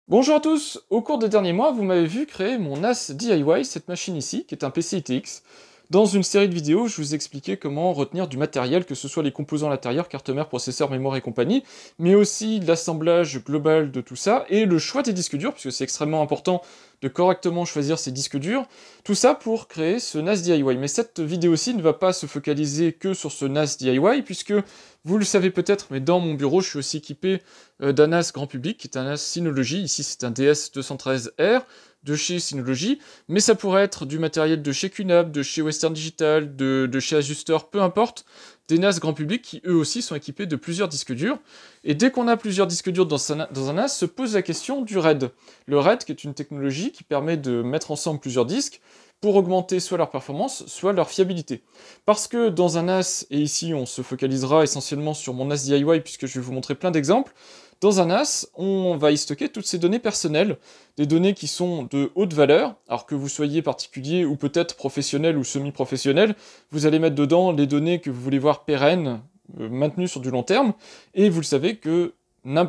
Bonjour à tous, au cours des derniers mois, vous m'avez vu créer mon NAS DIY, cette machine ici, qui est un PC ITX. Dans une série de vidéos, je vous expliquais comment retenir du matériel, que ce soit les composants à l'intérieur, carte mère, processeur, mémoire et compagnie, mais aussi l'assemblage global de tout ça, et le choix des disques durs, puisque c'est extrêmement important de correctement choisir ces disques durs, tout ça pour créer ce NAS DIY. Mais cette vidéo-ci ne va pas se focaliser que sur ce NAS DIY, puisque vous le savez peut-être, mais dans mon bureau, je suis aussi équipé d'un NAS grand public, qui est un NAS Synology. Ici, c'est un DS213R de chez Synology, mais ça pourrait être du matériel de chez QNAP, de chez Western Digital, de chez Asustor, peu importe, des NAS grand public qui eux aussi sont équipés de plusieurs disques durs. Et dès qu'on a plusieurs disques durs dans un NAS, se pose la question du RAID. Le RAID, qui est une technologie qui permet de mettre ensemble plusieurs disques pour augmenter soit leur performance, soit leur fiabilité. Parce que dans un NAS, et ici on se focalisera essentiellement sur mon NAS DIY puisque je vais vous montrer plein d'exemples, dans un NAS, on va y stocker toutes ces données personnelles, des données qui sont de haute valeur, alors que vous soyez particulier ou peut-être professionnel ou semi-professionnel, vous allez mettre dedans les données que vous voulez voir pérennes, maintenues sur du long terme, et vous le savez que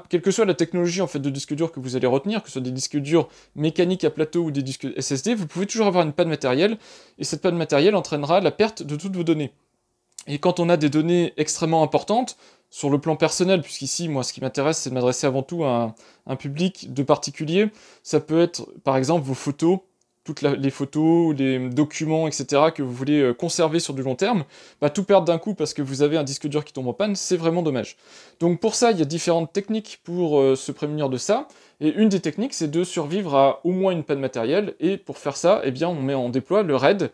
quelle que soit la technologie en fait de disque dur que vous allez retenir, que ce soit des disques durs mécaniques à plateau ou des disques SSD, vous pouvez toujours avoir une panne matérielle, et cette panne matérielle entraînera la perte de toutes vos données. Et quand on a des données extrêmement importantes, sur le plan personnel, puisqu'ici, moi, ce qui m'intéresse, c'est de m'adresser avant tout à un public de particuliers, ça peut être, par exemple, vos photos, les photos, les documents, etc., que vous voulez conserver sur du long terme, bah, tout perdre d'un coup parce que vous avez un disque dur qui tombe en panne, c'est vraiment dommage. Donc pour ça, il y a différentes techniques pour se prémunir de ça, et une des techniques, c'est de survivre à au moins une panne matérielle, et pour faire ça, eh bien, on déploie le RAID.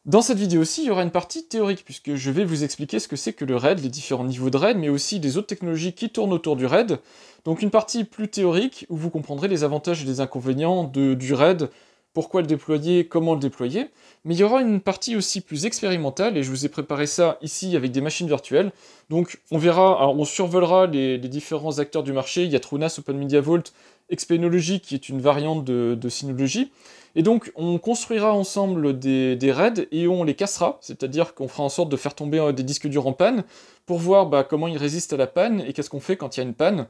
Dans cette vidéo aussi, il y aura une partie théorique, puisque je vais vous expliquer ce que c'est que le RAID, les différents niveaux de RAID, mais aussi des autres technologies qui tournent autour du RAID. Donc une partie plus théorique, où vous comprendrez les avantages et les inconvénients du RAID, pourquoi le déployer, comment le déployer. Mais il y aura une partie aussi plus expérimentale, et je vous ai préparé ça ici avec des machines virtuelles. Donc on verra, alors on survolera les différents acteurs du marché, il y a TrueNAS, OpenMediaVault, Xpenology qui est une variante de Synology. Et donc, on construira ensemble des raids et on les cassera, c'est-à-dire qu'on fera en sorte de faire tomber des disques durs en panne pour voir comment ils résistent à la panne et qu'est-ce qu'on fait quand il y a une panne,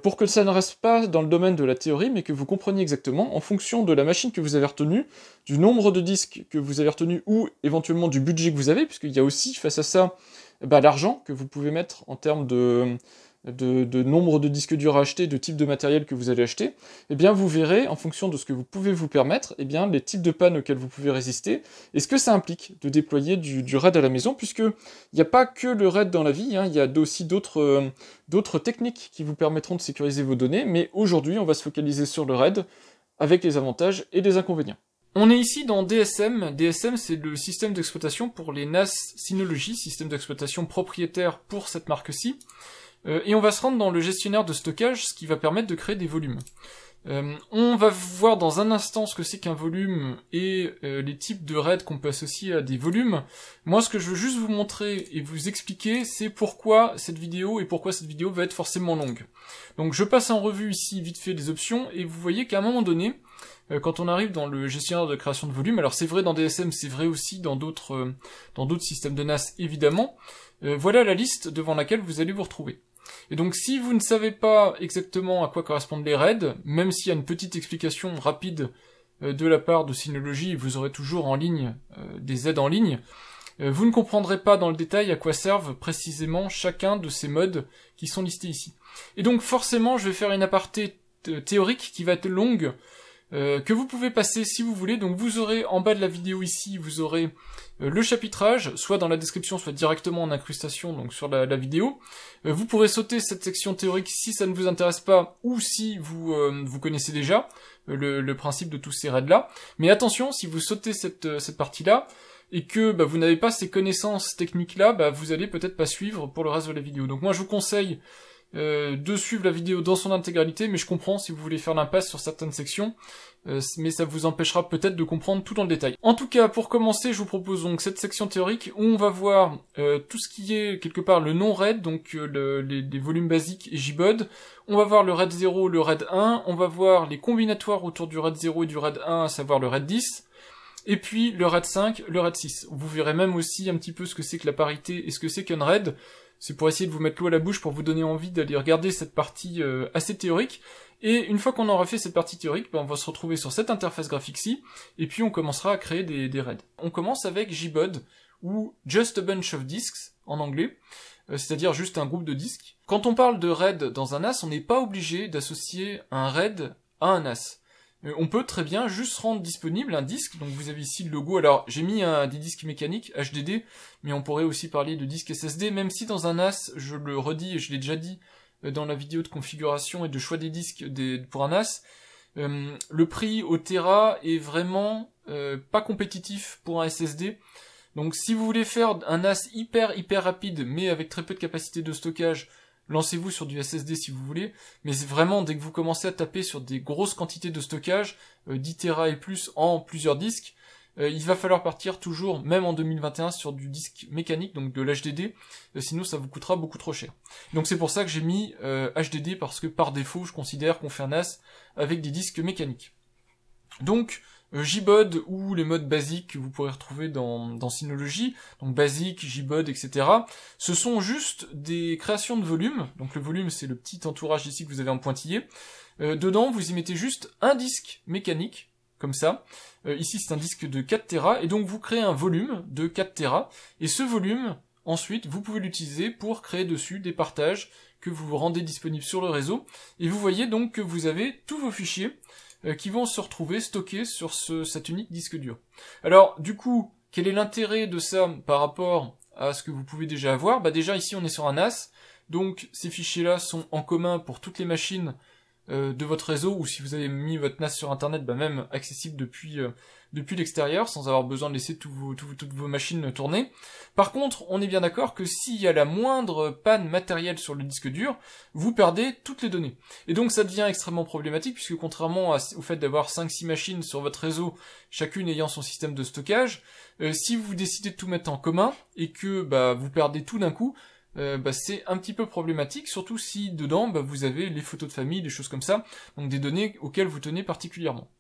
pour que ça ne reste pas dans le domaine de la théorie, mais que vous compreniez exactement, en fonction de la machine que vous avez retenue, du nombre de disques que vous avez retenu ou éventuellement du budget que vous avez, puisqu'il y a aussi face à ça l'argent que vous pouvez mettre en termes de nombre de disques durs à acheter, de type de matériel que vous allez acheter, eh bien vous verrez, en fonction de ce que vous pouvez vous permettre, eh bien les types de pannes auxquelles vous pouvez résister, et ce que ça implique de déployer du RAID à la maison, puisque il n'y a pas que le RAID dans la vie, il y a aussi d'autres techniques qui vous permettront de sécuriser vos données, mais aujourd'hui on va se focaliser sur le RAID, avec les avantages et les inconvénients. On est ici dans DSM. DSM, c'est le système d'exploitation pour les NAS Synology, système d'exploitation propriétaire pour cette marque-ci. Et on va se rendre dans le gestionnaire de stockage, ce qui va permettre de créer des volumes. On va voir dans un instant ce que c'est qu'un volume et les types de RAID qu'on peut associer à des volumes. Moi, ce que je veux juste vous montrer et vous expliquer, c'est pourquoi cette vidéo va être forcément longue. Donc je passe en revue ici vite fait les options, et vous voyez qu'à un moment donné, quand on arrive dans le gestionnaire de création de volume, alors c'est vrai dans DSM, c'est vrai aussi dans d'autres systèmes de NAS évidemment, voilà la liste devant laquelle vous allez vous retrouver. Et donc si vous ne savez pas exactement à quoi correspondent les RAID, même s'il y a une petite explication rapide de la part de Synology, vous aurez toujours en ligne des aides en ligne, vous ne comprendrez pas dans le détail à quoi servent précisément chacun de ces modes qui sont listés ici. Et donc forcément je vais faire une aparté théorique qui va être longue, que vous pouvez passer si vous voulez. Donc vous aurez en bas de la vidéo ici, vous aurez le chapitrage, soit dans la description, soit directement en incrustation, donc sur la vidéo. Vous pourrez sauter cette section théorique si ça ne vous intéresse pas, ou si vous connaissez déjà le principe de tous ces raids-là. Mais attention, si vous sautez cette partie-là, et que vous n'avez pas ces connaissances techniques-là, vous allez peut-être pas suivre pour le reste de la vidéo. Donc moi je vous conseille de suivre la vidéo dans son intégralité, mais je comprends si vous voulez faire l'impasse sur certaines sections, mais ça vous empêchera peut-être de comprendre tout dans le détail. En tout cas, pour commencer, je vous propose donc cette section théorique où on va voir tout ce qui est quelque part le non-RAID, donc les volumes basiques et JBOD. On va voir le RAID 0, le RAID 1, on va voir les combinatoires autour du RAID 0 et du RAID 1, à savoir le RAID 10, et puis le RAID 5, le RAID 6. Vous verrez même aussi un petit peu ce que c'est que la parité et ce que c'est qu'un RAID. C'est pour essayer de vous mettre l'eau à la bouche pour vous donner envie d'aller regarder cette partie assez théorique. Et une fois qu'on aura fait cette partie théorique, ben on va se retrouver sur cette interface graphique-ci, et puis on commencera à créer des RAID. On commence avec JBOD, ou Just a Bunch of Disks, en anglais, c'est-à-dire juste un groupe de disques. Quand on parle de RAID dans un NAS, on n'est pas obligé d'associer un RAID à un NAS. On peut très bien juste rendre disponible un disque, donc vous avez ici le logo, alors j'ai mis des disques mécaniques, HDD, mais on pourrait aussi parler de disques SSD, même si dans un NAS, je le redis et je l'ai déjà dit dans la vidéo de configuration et de choix des disques pour un NAS, le prix au Tera est vraiment pas compétitif pour un SSD. Donc si vous voulez faire un NAS hyper rapide, mais avec très peu de capacité de stockage, lancez-vous sur du SSD si vous voulez, mais vraiment dès que vous commencez à taper sur des grosses quantités de stockage, 10 Tera et plus en plusieurs disques, il va falloir partir toujours, même en 2021, sur du disque mécanique, donc de l'HDD, sinon ça vous coûtera beaucoup trop cher. Donc c'est pour ça que j'ai mis HDD, parce que par défaut, je considère qu'on fait un NAS avec des disques mécaniques. Donc, JBOD ou les modes basiques que vous pourrez retrouver dans Synology, donc basique, JBOD, etc. Ce sont juste des créations de volume, donc le volume c'est le petit entourage ici que vous avez en pointillé. Dedans vous y mettez juste un disque mécanique, comme ça. Ici c'est un disque de 4 Tera, et donc vous créez un volume de 4 Tera, et ce volume, ensuite, vous pouvez l'utiliser pour créer dessus des partages que vous rendez disponibles sur le réseau, et vous voyez donc que vous avez tous vos fichiers qui vont se retrouver stockés sur cet unique disque dur. Alors, du coup, quel est l'intérêt de ça par rapport à ce que vous pouvez déjà avoir? Bah déjà, ici, on est sur un NAS, donc ces fichiers-là sont en commun pour toutes les machines de votre réseau, ou si vous avez mis votre NAS sur Internet, bah même accessible depuis l'extérieur, sans avoir besoin de laisser toutes vos machines tourner. Par contre, on est bien d'accord que s'il y a la moindre panne matérielle sur le disque dur, vous perdez toutes les données. Et donc ça devient extrêmement problématique, puisque contrairement au fait d'avoir 5-6 machines sur votre réseau, chacune ayant son système de stockage, si vous décidez de tout mettre en commun, et que vous perdez tout d'un coup, c'est un petit peu problématique, surtout si dedans vous avez les photos de famille, des choses comme ça, donc des données auxquelles vous tenez particulièrement.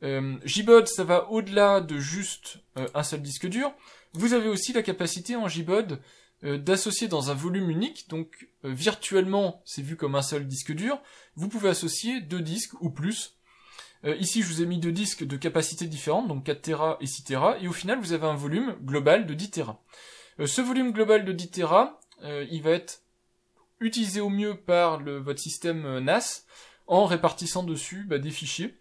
JBOD, ça va au-delà de juste un seul disque dur. Vous avez aussi la capacité en JBOD d'associer dans un volume unique, donc virtuellement c'est vu comme un seul disque dur, vous pouvez associer 2 disques ou plus. Ici je vous ai mis 2 disques de capacité différentes, donc 4 Tera et 6 Tera, et au final vous avez un volume global de 10 Tera. Ce volume global de 10 Tera, il va être utilisé au mieux par votre système NAS en répartissant dessus des fichiers.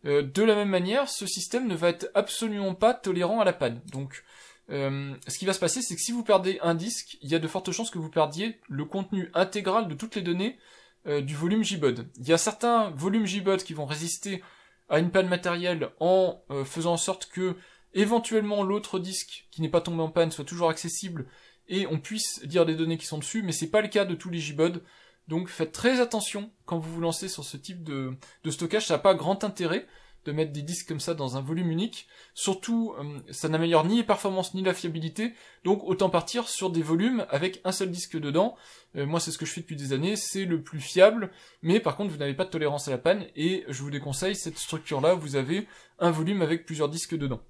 De la même manière, ce système ne va être absolument pas tolérant à la panne. Donc, ce qui va se passer, c'est que si vous perdez un disque, il y a de fortes chances que vous perdiez le contenu intégral de toutes les données du volume JBOD. Il y a certains volumes JBOD qui vont résister à une panne matérielle en faisant en sorte que, éventuellement, l'autre disque qui n'est pas tombé en panne soit toujours accessible et on puisse lire les données qui sont dessus, mais c'est pas le cas de tous les JBOD. Donc faites très attention quand vous vous lancez sur ce type de stockage, ça n'a pas grand intérêt de mettre des disques comme ça dans un volume unique, surtout ça n'améliore ni les performances ni la fiabilité, donc autant partir sur des volumes avec un seul disque dedans. Moi c'est ce que je fais depuis des années, c'est le plus fiable, mais par contre vous n'avez pas de tolérance à la panne, et je vous déconseille cette structure-là, vous avez un volume avec plusieurs disques dedans.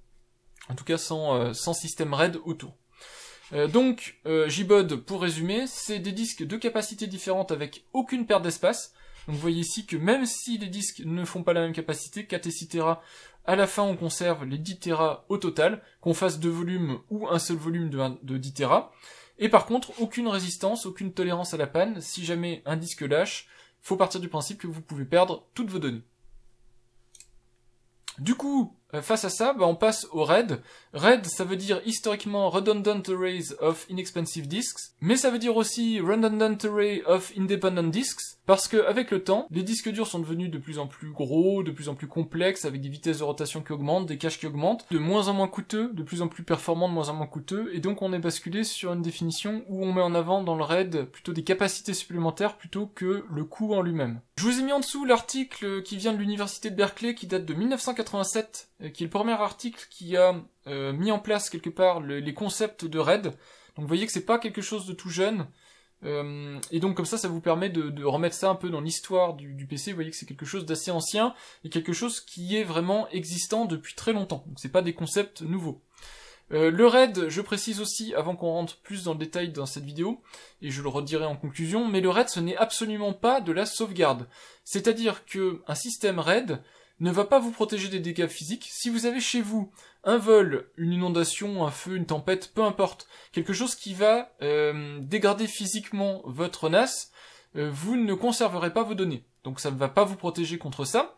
En tout cas sans système RAID autour. Donc, JBOD, pour résumer, c'est des disques de capacité différente avec aucune perte d'espace. Donc vous voyez ici que même si les disques ne font pas la même capacité, 4 et 6 Tera, à la fin on conserve les 10 Tera au total, qu'on fasse 2 volumes ou un seul volume de 10 Tera. Et par contre, aucune résistance, aucune tolérance à la panne. Si jamais un disque lâche, faut partir du principe que vous pouvez perdre toutes vos données. Du coup, face à ça, on passe au RAID. RAID, ça veut dire historiquement Redundant Arrays of Inexpensive Disks, mais ça veut dire aussi Redundant Array of Independent Disks, parce que avec le temps, les disques durs sont devenus de plus en plus gros, de plus en plus complexes, avec des vitesses de rotation qui augmentent, des caches qui augmentent, de moins en moins coûteux, de plus en plus performants, de moins en moins coûteux, et donc on est basculé sur une définition où on met en avant dans le RAID plutôt des capacités supplémentaires plutôt que le coût en lui-même. Je vous ai mis en dessous l'article qui vient de l'université de Berkeley, qui date de 1987, qui est le premier article qui a mis en place quelque part les concepts de RAID. Donc vous voyez que c'est pas quelque chose de tout jeune, et donc comme ça vous permet de remettre ça un peu dans l'histoire du PC. Vous voyez que c'est quelque chose d'assez ancien, et quelque chose qui est vraiment existant depuis très longtemps. Donc c'est pas des concepts nouveaux. Le RAID, je précise aussi, avant qu'on rentre plus dans le détail dans cette vidéo, et je le redirai en conclusion, mais le RAID ce n'est absolument pas de la sauvegarde. C'est-à-dire que un système RAID ne va pas vous protéger des dégâts physiques. Si vous avez chez vous un vol, une inondation, un feu, une tempête, peu importe, quelque chose qui va dégrader physiquement votre NAS, vous ne conserverez pas vos données. Donc ça ne va pas vous protéger contre ça.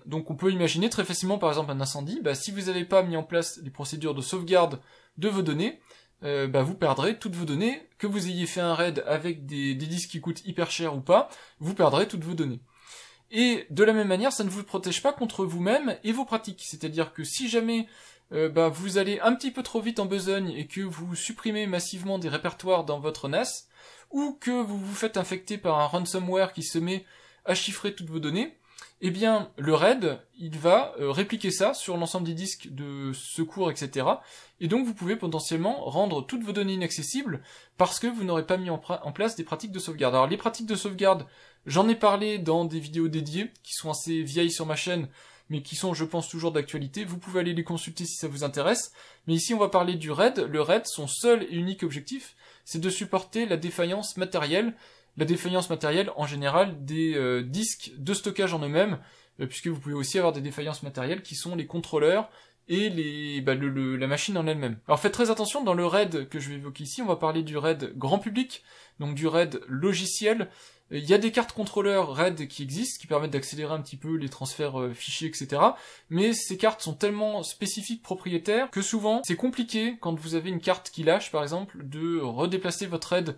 Donc on peut imaginer très facilement par exemple un incendie, si vous n'avez pas mis en place les procédures de sauvegarde de vos données, vous perdrez toutes vos données, que vous ayez fait un RAID avec des disques qui coûtent hyper cher ou pas, vous perdrez toutes vos données. Et de la même manière, ça ne vous protège pas contre vous-même et vos pratiques, c'est-à-dire que si jamais vous allez un petit peu trop vite en besogne et que vous supprimez massivement des répertoires dans votre NAS, ou que vous vous faites infecter par un ransomware qui se met à chiffrer toutes vos données, eh bien, le RAID, il va répliquer ça sur l'ensemble des disques de secours, etc. Et donc, vous pouvez potentiellement rendre toutes vos données inaccessibles parce que vous n'aurez pas mis en place des pratiques de sauvegarde. Alors, les pratiques de sauvegarde, j'en ai parlé dans des vidéos dédiées, qui sont assez vieilles sur ma chaîne, mais qui sont, je pense, toujours d'actualité. Vous pouvez aller les consulter si ça vous intéresse. Mais ici, on va parler du RAID. Le RAID, son seul et unique objectif, c'est de supporter la défaillance matérielle. La défaillance matérielle, en général, des disques de stockage en eux-mêmes, puisque vous pouvez aussi avoir des défaillances matérielles qui sont les contrôleurs et la machine en elle-même. Alors faites très attention, dans le RAID que je vais évoquer ici, on va parler du RAID grand public, donc du RAID logiciel. Il y a des cartes contrôleurs RAID qui existent, qui permettent d'accélérer un petit peu les transferts fichiers, etc. Mais ces cartes sont tellement spécifiques, propriétaires, que souvent, c'est compliqué, quand vous avez une carte qui lâche, par exemple, de redéplacer votre RAID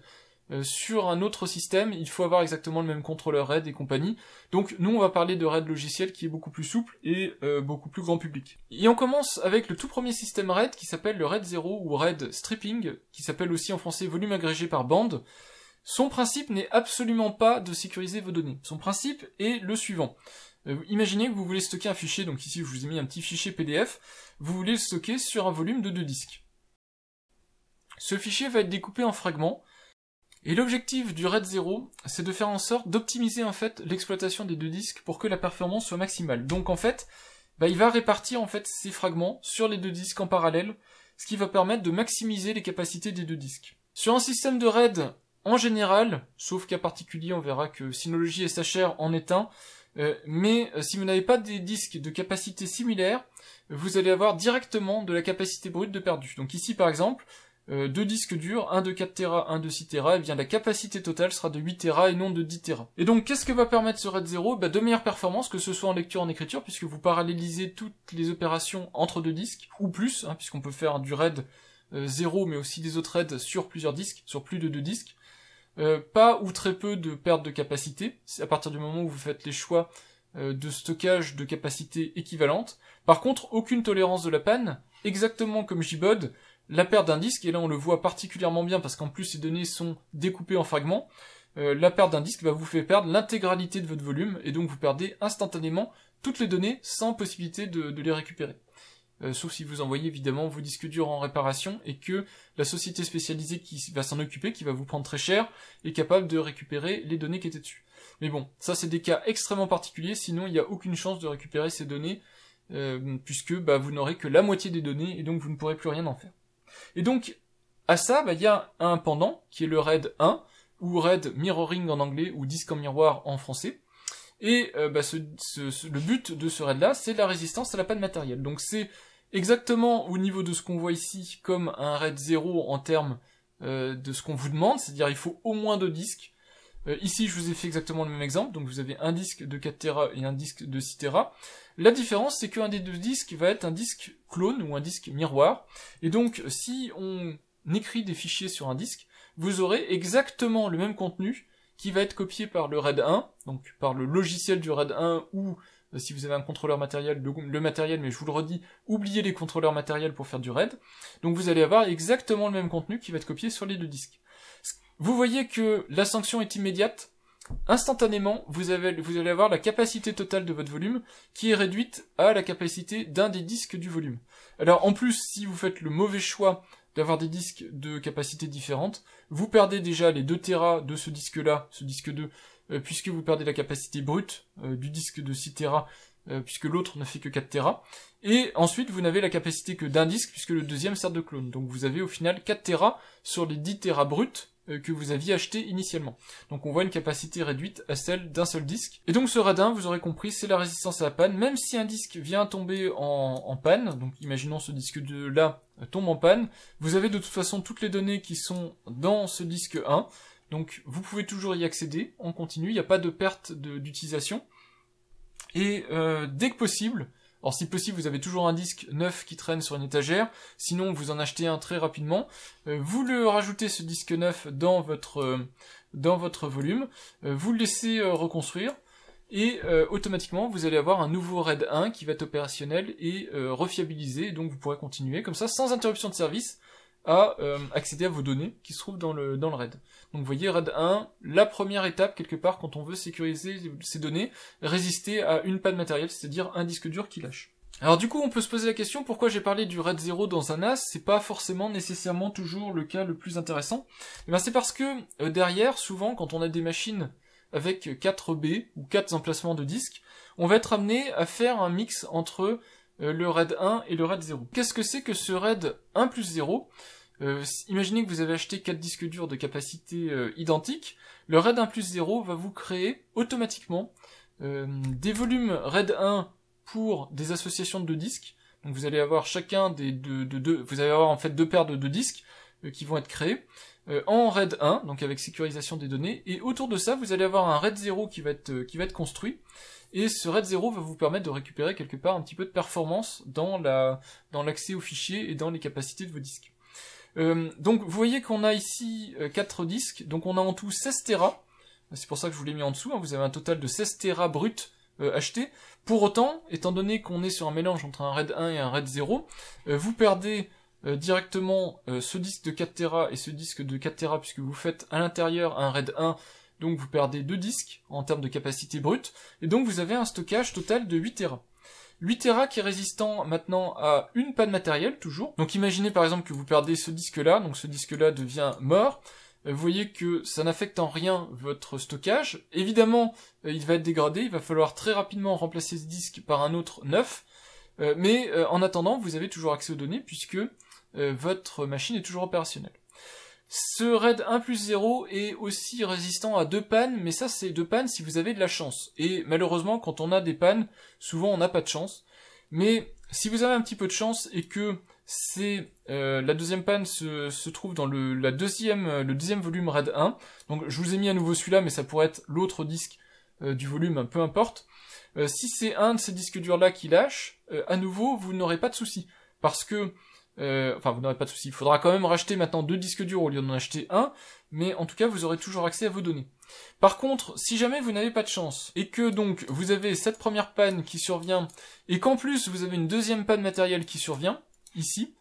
sur un autre système. Il faut avoir exactement le même contrôleur RAID et compagnie. Donc nous on va parler de RAID logiciel qui est beaucoup plus souple et beaucoup plus grand public. Et on commence avec le tout premier système RAID qui s'appelle le RAID 0 ou RAID stripping, qui s'appelle aussi en français volume agrégé par bande. Son principe n'est absolument pas de sécuriser vos données. Son principe est le suivant. Imaginez que vous voulez stocker un fichier, donc ici je vous ai mis un petit fichier PDF, vous voulez le stocker sur un volume de 2 disques. Ce fichier va être découpé en fragments. Et l'objectif du RAID 0, c'est de faire en sorte d'optimiser en fait l'exploitation des 2 disques pour que la performance soit maximale. Donc en fait, il va répartir en fait ces fragments sur les 2 disques en parallèle, ce qui va permettre de maximiser les capacités des 2 disques. Sur un système de RAID, en général, sauf cas particulier, on verra que Synology SHR en est un, mais si vous n'avez pas des disques de capacité similaire, vous allez avoir directement de la capacité brute de perdu. Donc ici par exemple, 2 disques durs, un de 4 Tera, un de 6 Tera, et bien la capacité totale sera de 8 Tera et non de 10 Tera. Et donc qu'est-ce que va permettre ce RAID 0 ? De meilleures performances, que ce soit en lecture ou en écriture, puisque vous parallélisez toutes les opérations entre 2 disques, ou plus, puisqu'on peut faire du RAID 0, mais aussi des autres RAID sur plusieurs disques, sur plus de 2 disques. Pas ou très peu de perte de capacité, c'est à partir du moment où vous faites les choix de stockage de capacité équivalente. Par contre, aucune tolérance de la panne, exactement comme JBOD, la perte d'un disque, et là on le voit particulièrement bien parce qu'en plus ces données sont découpées en fragments, la perte d'un disque vous fait perdre l'intégralité de votre volume, et donc vous perdez instantanément toutes les données sans possibilité de les récupérer. Sauf si vous envoyez évidemment vos disques durs en réparation, et que la société spécialisée qui va s'en occuper, qui va vous prendre très cher, est capable de récupérer les données qui étaient dessus. Mais bon, ça c'est des cas extrêmement particuliers, sinon il n'y a aucune chance de récupérer ces données, puisque vous n'aurez que la moitié des données, et donc vous ne pourrez plus rien en faire. Et donc, à ça, il y a un pendant, qui est le RAID 1, ou RAID mirroring en anglais, ou disque en miroir en français. Et le but de ce RAID-là, c'est la résistance à la panne matérielle. Donc c'est exactement au niveau de ce qu'on voit ici, comme un RAID 0 en termes de ce qu'on vous demande, c'est-à-dire il faut au moins 2 disques. Ici, je vous ai fait exactement le même exemple, donc vous avez un disque de 4 Tera et un disque de 6 Tera. La différence, c'est qu'un des 2 disques va être un disque clone ou un disque miroir. Et donc, si on écrit des fichiers sur un disque, vous aurez exactement le même contenu qui va être copié par le RAID 1, donc par le logiciel du RAID 1, ou si vous avez un contrôleur matériel, le matériel, mais je vous le redis, oubliez les contrôleurs matériels pour faire du RAID. Donc vous allez avoir exactement le même contenu qui va être copié sur les 2 disques. Vous voyez que la sanction est immédiate. Instantanément, vous allez avoir la capacité totale de votre volume qui est réduite à la capacité d'un des disques du volume. Alors en plus, si vous faites le mauvais choix d'avoir des disques de capacité différente, vous perdez déjà les 2 Tera de ce disque-là, ce disque 2, puisque vous perdez la capacité brute du disque de 6 Tera puisque l'autre ne fait que 4 Tera. Et ensuite, vous n'avez la capacité que d'un disque, puisque le deuxième sert de clone. Donc vous avez au final 4 Tera sur les 10 Tera bruts que vous aviez acheté initialement. Donc on voit une capacité réduite à celle d'un seul disque. Et donc ce RAID 1, vous aurez compris, c'est la résistance à la panne. Même si un disque vient tomber en panne, donc imaginons ce disque là tombe en panne, vous avez de toute façon toutes les données qui sont dans ce disque 1. Donc vous pouvez toujours y accéder en continu, il n'y a pas de perte d'utilisation. Et dès que possible, alors si possible vous avez toujours un disque neuf qui traîne sur une étagère, sinon vous en achetez un très rapidement, vous le rajoutez ce disque neuf dans votre volume, vous le laissez reconstruire, et automatiquement vous allez avoir un nouveau RAID 1 qui va être opérationnel et refiabilisé, et donc vous pourrez continuer comme ça sans interruption de service à accéder à vos données qui se trouvent dans le RAID. Donc vous voyez, RAID 1, la première étape quelque part quand on veut sécuriser ces données, résister à une panne matérielle, c'est-à-dire un disque dur qui lâche. Alors du coup on peut se poser la question pourquoi j'ai parlé du RAID 0 dans un NAS, c'est pas forcément nécessairement toujours le cas le plus intéressant. Et bien c'est parce que derrière, souvent quand on a des machines avec 4 B ou 4 emplacements de disques, on va être amené à faire un mix entre le RAID 1 et le RAID 0. Qu'est-ce que c'est que ce RAID 1 plus 0 ? Imaginez que vous avez acheté 4 disques durs de capacité identique, le RAID 1 plus 0 va vous créer automatiquement des volumes RAID 1 pour des associations de 2 disques. Donc vous allez avoir chacun vous allez avoir en fait 2 paires de 2 disques qui vont être créés en RAID 1, donc avec sécurisation des données, et autour de ça vous allez avoir un RAID 0 qui va être construit. Et ce RAID 0 va vous permettre de récupérer quelque part un petit peu de performance dans l'accès aux fichiers et dans les capacités de vos disques. Donc vous voyez qu'on a ici 4 disques, donc on a en tout 16 Tera, c'est pour ça que je vous l'ai mis en dessous, hein, vous avez un total de 16 Tera brut achetés. Pour autant, étant donné qu'on est sur un mélange entre un RAID 1 et un RAID 0, vous perdez directement ce disque de 4 Tera et ce disque de 4 Tera puisque vous faites à l'intérieur un RAID 1. Donc vous perdez 2 disques en termes de capacité brute, et donc vous avez un stockage total de 8 Tera. 8 Tera qui est résistant maintenant à une panne matérielle, toujours. Donc imaginez par exemple que vous perdez ce disque-là, donc ce disque-là devient mort. Vous voyez que ça n'affecte en rien votre stockage. Évidemment, il va être dégradé, il va falloir très rapidement remplacer ce disque par un autre neuf. Mais en attendant, vous avez toujours accès aux données puisque votre machine est toujours opérationnelle. Ce RAID 1 plus 0 est aussi résistant à 2 pannes, mais ça c'est 2 pannes si vous avez de la chance. Et malheureusement, quand on a des pannes, souvent on n'a pas de chance. Mais si vous avez un petit peu de chance et que la deuxième panne se trouve dans le deuxième volume RAID 1, donc je vous ai mis à nouveau celui-là, mais ça pourrait être l'autre disque du volume, peu importe. Si c'est un de ces disques durs-là qui lâche, à nouveau, vous n'aurez pas de souci. Parce que vous n'aurez pas de souci. Il faudra quand même racheter maintenant 2 disques durs au lieu d'en acheter un, mais en tout cas, vous aurez toujours accès à vos données. Par contre, si jamais vous n'avez pas de chance, et que donc vous avez cette première panne qui survient, et qu'en plus vous avez une deuxième panne matérielle qui survient, ici,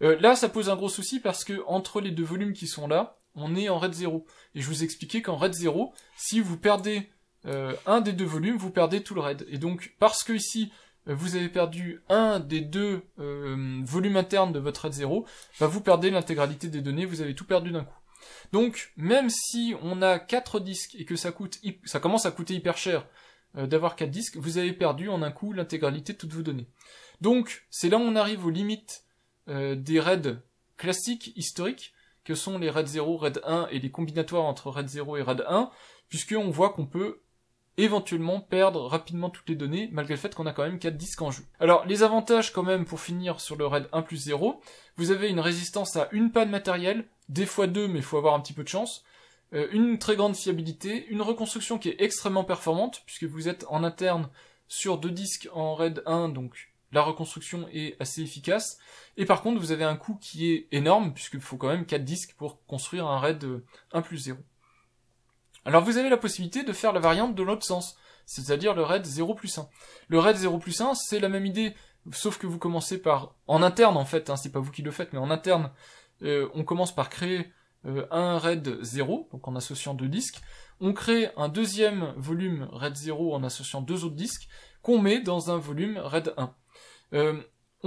là ça pose un gros souci parce que entre les deux volumes qui sont là, on est en RAID 0. Et je vous ai expliqué qu'en RAID 0, si vous perdez un des deux volumes, vous perdez tout le RAID. Et donc, parce que ici, vous avez perdu un des deux volumes internes de votre RAID 0, bah vous perdez l'intégralité des données, vous avez tout perdu d'un coup. Donc, même si on a 4 disques et que ça commence à coûter hyper cher d'avoir 4 disques, vous avez perdu en un coup l'intégralité de toutes vos données. Donc, c'est là où on arrive aux limites des RAID classiques, historiques, que sont les RAID 0, RAID 1 et les combinatoires entre RAID 0 et RAID 1, puisqu'on voit qu'on peut éventuellement perdre rapidement toutes les données, malgré le fait qu'on a quand même 4 disques en jeu. Alors, les avantages quand même, pour finir sur le RAID 1 plus 0, vous avez une résistance à une panne matérielle, des fois 2, mais il faut avoir un petit peu de chance, une très grande fiabilité, une reconstruction qui est extrêmement performante, puisque vous êtes en interne sur 2 disques en RAID 1, donc la reconstruction est assez efficace, et par contre vous avez un coût qui est énorme, puisqu'il faut quand même 4 disques pour construire un RAID 1 plus 0. Alors vous avez la possibilité de faire la variante de l'autre sens, c'est-à-dire le RAID 0 plus 1. Le RAID 0 plus 1, c'est la même idée, sauf que vous commencez par, en interne en fait, hein, c'est pas vous qui le faites, mais en interne, on commence par créer un RAID 0, donc en associant 2 disques, on crée un deuxième volume RAID 0 en associant 2 autres disques, qu'on met dans un volume RAID 1.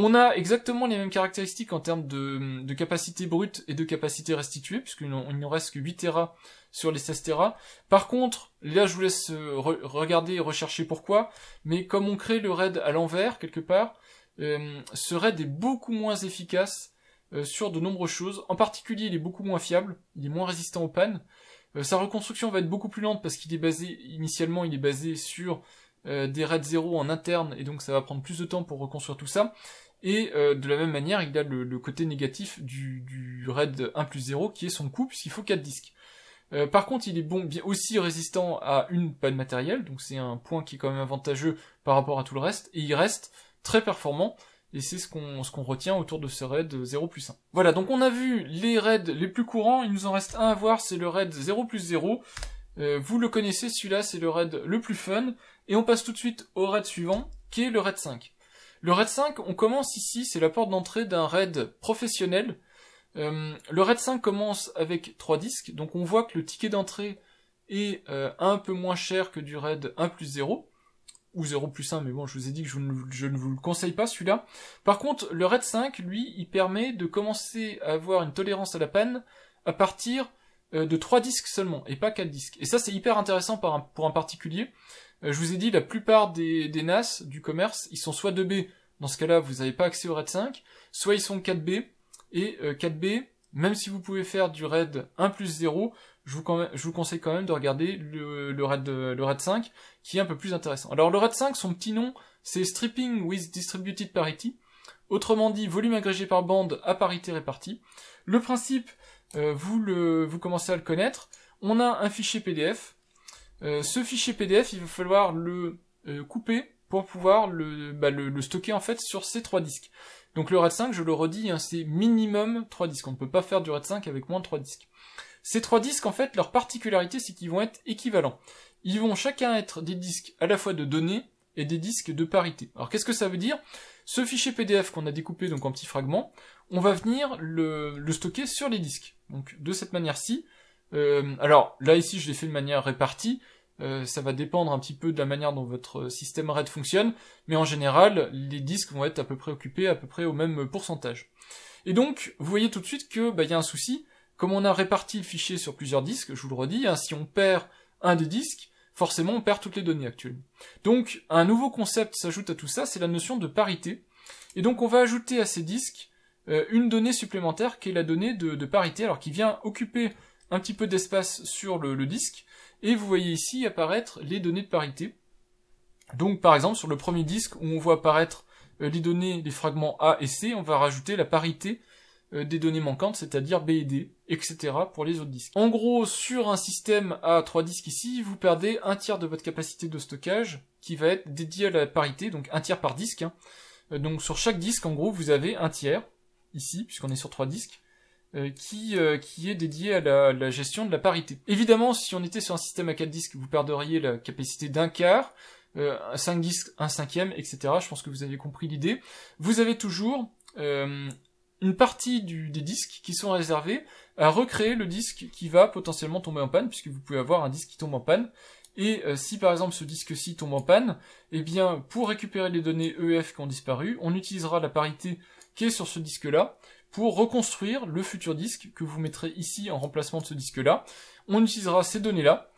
On a exactement les mêmes caractéristiques en termes de capacité brute et de capacité restituée, puisqu'il ne reste que 8 Tera sur les 16 Tera. Par contre, là je vous laisse regarder et rechercher pourquoi, mais comme on crée le RAID à l'envers, quelque part, ce RAID est beaucoup moins efficace sur de nombreuses choses. En particulier, il est beaucoup moins fiable, il est moins résistant aux pannes. Sa reconstruction va être beaucoup plus lente parce qu'il est basé, initialement, il est basé sur des RAID 0 en interne, et donc ça va prendre plus de temps pour reconstruire tout ça. Et de la même manière, il a le côté négatif du RAID 1+0 qui est son coût, puisqu'il faut 4 disques. Par contre, il est bien aussi résistant à une panne matérielle, donc c'est un point qui est quand même avantageux par rapport à tout le reste, et il reste très performant, et c'est ce qu'on retient autour de ce RAID 0+1. Voilà, donc on a vu les RAID les plus courants, il nous en reste un à voir, c'est le RAID 0+0. Vous le connaissez, celui-là c'est le RAID le plus fun, et on passe tout de suite au RAID suivant, qui est le RAID 5. Le RAID 5, on commence ici, c'est la porte d'entrée d'un RAID professionnel. Le RAID 5 commence avec 3 disques, donc on voit que le ticket d'entrée est un peu moins cher que du RAID 1+0, ou 0+1, mais bon, je vous ai dit que je ne vous le conseille pas celui-là. Par contre, le RAID 5, lui, il permet de commencer à avoir une tolérance à la panne à partir de 3 disques seulement, et pas 4 disques. Et ça, c'est hyper intéressant pour un particulier. Je vous ai dit, la plupart des NAS du commerce, ils sont soit 2B, dans ce cas-là, vous n'avez pas accès au RAID 5, soit ils sont 4B, et 4B, même si vous pouvez faire du RAID 1+0, je vous conseille quand même de regarder le RAID 5, qui est un peu plus intéressant. Alors le RAID 5, son petit nom, c'est Stripping with Distributed Parity, autrement dit, volume agrégé par bande à parité répartie. Le principe, vous commencez à le connaître, on a un fichier PDF. Ce fichier PDF, il va falloir le couper pour pouvoir le stocker en fait sur ces 3 disques. Donc le RAID 5, je le redis, hein, c'est minimum 3 disques. On ne peut pas faire du RAID 5 avec moins de 3 disques. Ces 3 disques, en fait, leur particularité, c'est qu'ils vont être équivalents. Ils vont chacun être des disques à la fois de données et des disques de parité. Alors qu'est-ce que ça veut dire? Ce fichier PDF qu'on a découpé donc en petits fragments, on va venir le stocker sur les disques. Donc de cette manière-ci. Alors là ici je l'ai fait de manière répartie, ça va dépendre un petit peu de la manière dont votre système RAID fonctionne, mais en général les disques vont être à peu près occupés à peu près au même pourcentage. Et donc vous voyez tout de suite que y a un souci, comme on a réparti le fichier sur plusieurs disques, je vous le redis, hein, si on perd un des disques, forcément on perd toutes les données actuellement. Donc un nouveau concept s'ajoute à tout ça, c'est la notion de parité, et donc on va ajouter à ces disques une donnée supplémentaire qui est la donnée de parité, alors qui vient occuper un petit peu d'espace sur le disque, et vous voyez ici apparaître les données de parité. Donc par exemple sur le premier disque où on voit apparaître les données, les fragments A et C, on va rajouter la parité des données manquantes, c'est-à-dire B et D, etc. pour les autres disques. En gros, sur un système à 3 disques ici, vous perdez un tiers de votre capacité de stockage qui va être dédié à la parité, donc un tiers par disque. Hein. Donc sur chaque disque, en gros, vous avez un tiers, ici, puisqu'on est sur 3 disques, qui est dédié à la gestion de la parité. Évidemment, si on était sur un système à 4 disques, vous perdriez la capacité d'un quart, 5 disques, un cinquième, etc. Je pense que vous avez compris l'idée. Vous avez toujours une partie des disques qui sont réservés à recréer le disque qui va potentiellement tomber en panne, puisque vous pouvez avoir un disque qui tombe en panne. Et si par exemple ce disque-ci tombe en panne, eh bien pour récupérer les données EF qui ont disparu, on utilisera la parité qui est sur ce disque-là, pour reconstruire le futur disque que vous mettrez ici en remplacement de ce disque-là. On utilisera ces données-là,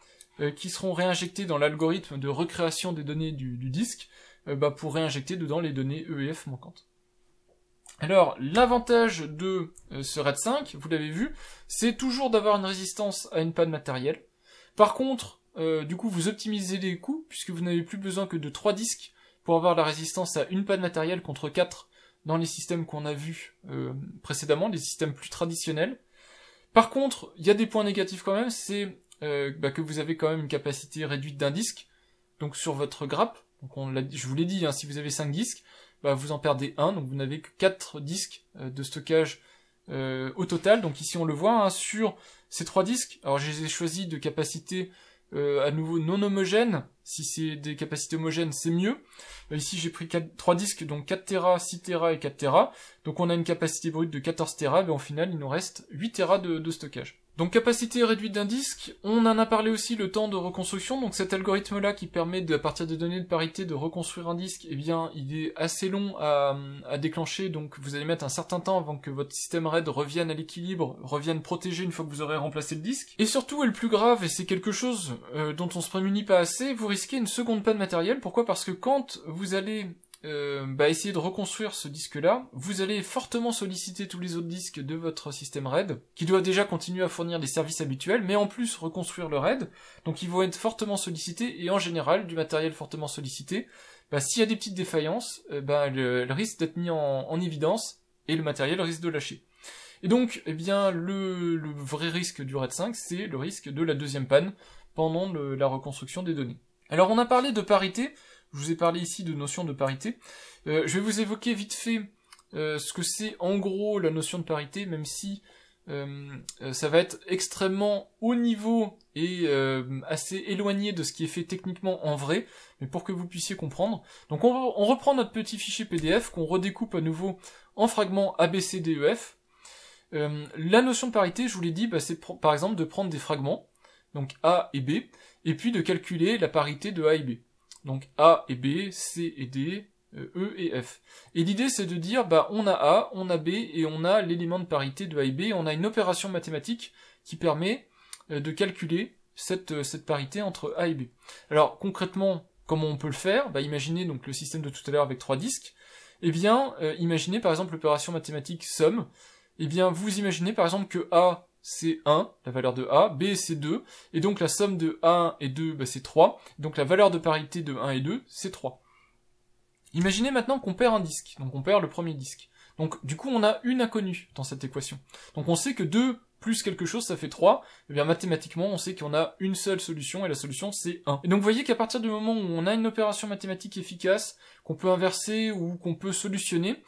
qui seront réinjectées dans l'algorithme de recréation des données du disque, pour réinjecter dedans les données EF manquantes. Alors, l'avantage de ce RAID 5, vous l'avez vu, c'est toujours d'avoir une résistance à une panne matérielle. Par contre, du coup, vous optimisez les coûts, puisque vous n'avez plus besoin que de 3 disques pour avoir la résistance à une panne matérielle contre 4 dans les systèmes qu'on a vus précédemment, les systèmes plus traditionnels. Par contre, il y a des points négatifs quand même, c'est que vous avez quand même une capacité réduite d'un disque, donc sur votre grappe, donc je vous l'ai dit, hein, si vous avez 5 disques, vous en perdez un, donc vous n'avez que 4 disques de stockage au total. Donc ici on le voit, hein, sur ces 3 disques, alors je les ai choisis de capacité à nouveau non homogène. Si c'est des capacités homogènes, c'est mieux. Ici j'ai pris 3 disques, donc 4 Tera, 6 Tera et 4 Tera. Donc on a une capacité brute de 14 Tera, mais au final il nous reste 8 Tera de stockage. Donc capacité réduite d'un disque, on en a parlé aussi, le temps de reconstruction, donc cet algorithme-là qui permet, à partir des données de parité, de reconstruire un disque, eh bien, il est assez long à déclencher, donc vous allez mettre un certain temps avant que votre système RAID revienne à l'équilibre, revienne protégé une fois que vous aurez remplacé le disque. Et surtout, et le plus grave, et c'est quelque chose dont on se prémunit pas assez, vous risquez une seconde panne matérielle. Pourquoi? Parce que quand vous allez essayer de reconstruire ce disque-là, vous allez fortement solliciter tous les autres disques de votre système RAID, qui doivent déjà continuer à fournir des services habituels, mais en plus reconstruire le RAID, donc ils vont être fortement sollicités, et en général, du matériel fortement sollicité, s'il y a des petites défaillances, le risque d'être mis en évidence, et le matériel risque de lâcher. Et donc, eh bien, le vrai risque du RAID 5, c'est le risque de la deuxième panne pendant la reconstruction des données. Alors on a parlé de parité, je vous ai parlé ici de notion de parité. Je vais vous évoquer vite fait ce que c'est en gros la notion de parité, même si ça va être extrêmement haut niveau et assez éloigné de ce qui est fait techniquement en vrai, mais pour que vous puissiez comprendre. Donc on reprend notre petit fichier PDF qu'on redécoupe à nouveau en fragments ABCDEF. La notion de parité, je vous l'ai dit, c'est par exemple de prendre des fragments, donc A et B, et puis de calculer la parité de A et B. Donc A et B, C et D, E et F. Et l'idée c'est de dire, on a A, on a B, et on a l'élément de parité de A et B, et on a une opération mathématique qui permet de calculer cette parité entre A et B. Alors concrètement, comment on peut le faire? Imaginez donc le système de tout à l'heure avec 3 disques. Eh bien, imaginez par exemple l'opération mathématique somme. Eh bien, vous imaginez par exemple que A c'est 1, la valeur de A, B c'est 2, et donc la somme de A1 et 2, c'est 3, donc la valeur de parité de 1 et 2, c'est 3. Imaginez maintenant qu'on perd un disque, donc on perd le premier disque. Donc du coup on a une inconnue dans cette équation. Donc on sait que 2 plus quelque chose ça fait 3, et bien mathématiquement on sait qu'on a une seule solution, et la solution c'est 1. Et donc vous voyez qu'à partir du moment où on a une opération mathématique efficace, qu'on peut inverser ou qu'on peut solutionner,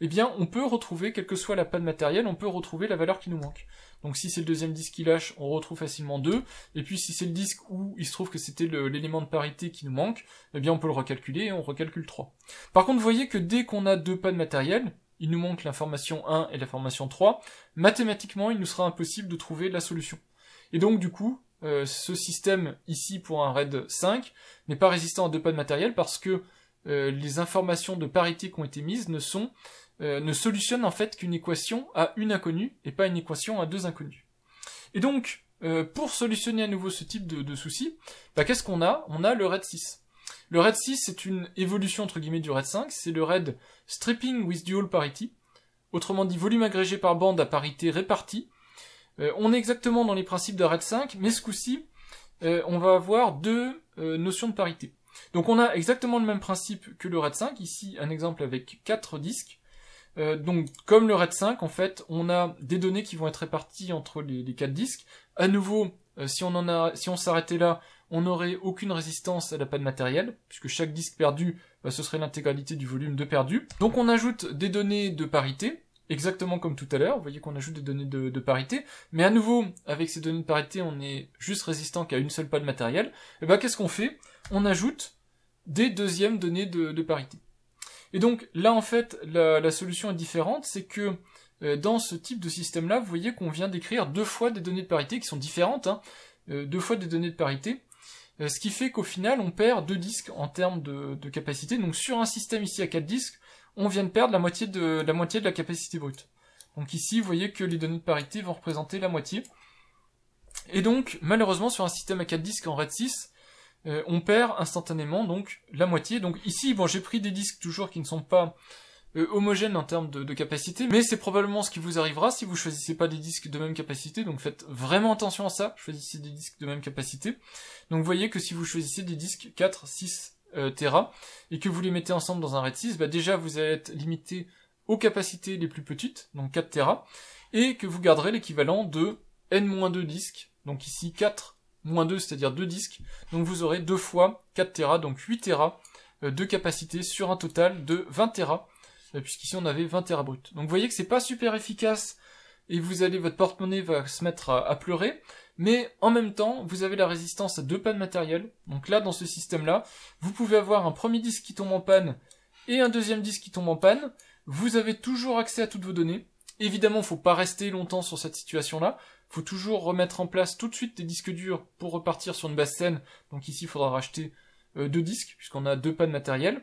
eh bien on peut retrouver, quelle que soit la panne matérielle, on peut retrouver la valeur qui nous manque. Donc si c'est le deuxième disque qui lâche, on retrouve facilement 2, et puis si c'est le disque où il se trouve que c'était l'élément de parité qui nous manque, eh bien on peut le recalculer et on recalcule 3. Par contre, vous voyez que dès qu'on a deux pannes matérielles, il nous manque l'information 1 et l'information 3, mathématiquement il nous sera impossible de trouver la solution. Et donc du coup, ce système ici pour un RAID 5 n'est pas résistant à deux pannes matérielles parce que les informations de parité qui ont été mises ne solutionnent en fait qu'une équation à une inconnue et pas une équation à deux inconnues. Et donc, pour solutionner à nouveau ce type de souci, qu'est-ce qu'on a? On a le RAID 6. Le RAID 6, c'est une évolution entre guillemets du RAID 5, c'est le RAID Stripping with Dual Parity, autrement dit volume agrégé par bande à parité répartie. On est exactement dans les principes de RAID 5, mais ce coup-ci, on va avoir deux notions de parité. Donc on a exactement le même principe que le RAID 5, ici un exemple avec 4 disques. Donc comme le RAID 5, en fait, on a des données qui vont être réparties entre les 4 disques. À nouveau, si on s'arrêtait là, on n'aurait aucune résistance à la panne matérielle, puisque chaque disque perdu, ce serait l'intégralité du volume de perdu. Donc on ajoute des données de parité, exactement comme tout à l'heure, vous voyez qu'on ajoute des données de parité, mais à nouveau, avec ces données de parité, on est juste résistant qu'à une seule panne matérielle. Et qu'est-ce qu'on fait? On ajoute des deuxièmes données de parité. Et donc là en fait la solution est différente, c'est que dans ce type de système là, vous voyez qu'on vient d'écrire deux fois des données de parité qui sont différentes, deux fois des données de parité, ce qui fait qu'au final on perd deux disques en termes de capacité. Donc sur un système ici à 4 disques, on vient de perdre la moitié de la capacité brute. Donc ici vous voyez que les données de parité vont représenter la moitié. Et donc malheureusement sur un système à 4 disques en RAID 6, on perd instantanément donc la moitié. Donc ici, j'ai pris des disques toujours qui ne sont pas homogènes en termes de capacité, mais c'est probablement ce qui vous arrivera si vous choisissez pas des disques de même capacité, donc faites vraiment attention à ça, choisissez des disques de même capacité. Donc vous voyez que si vous choisissez des disques 4, 6 Tera, et que vous les mettez ensemble dans un RAID 6, déjà vous allez être limité aux capacités les plus petites, donc 4 Tera, et que vous garderez l'équivalent de N-2 disques, donc ici 4 moins 2, c'est-à-dire 2 disques, donc vous aurez 2 fois 4 Tera, donc 8 Tera de capacité sur un total de 20 Tera, puisqu'ici on avait 20 Tera brut. Donc vous voyez que c'est pas super efficace, et votre porte-monnaie va se mettre à pleurer, mais en même temps, vous avez la résistance à deux pannes matérielles. Donc là, dans ce système-là, vous pouvez avoir un premier disque qui tombe en panne, et un deuxième disque qui tombe en panne. Vous avez toujours accès à toutes vos données, Évidemment, faut pas rester longtemps sur cette situation-là. Faut toujours remettre en place tout de suite des disques durs pour repartir sur une base saine. Donc ici, il faudra racheter 2 disques, puisqu'on a 2 pannes matérielles.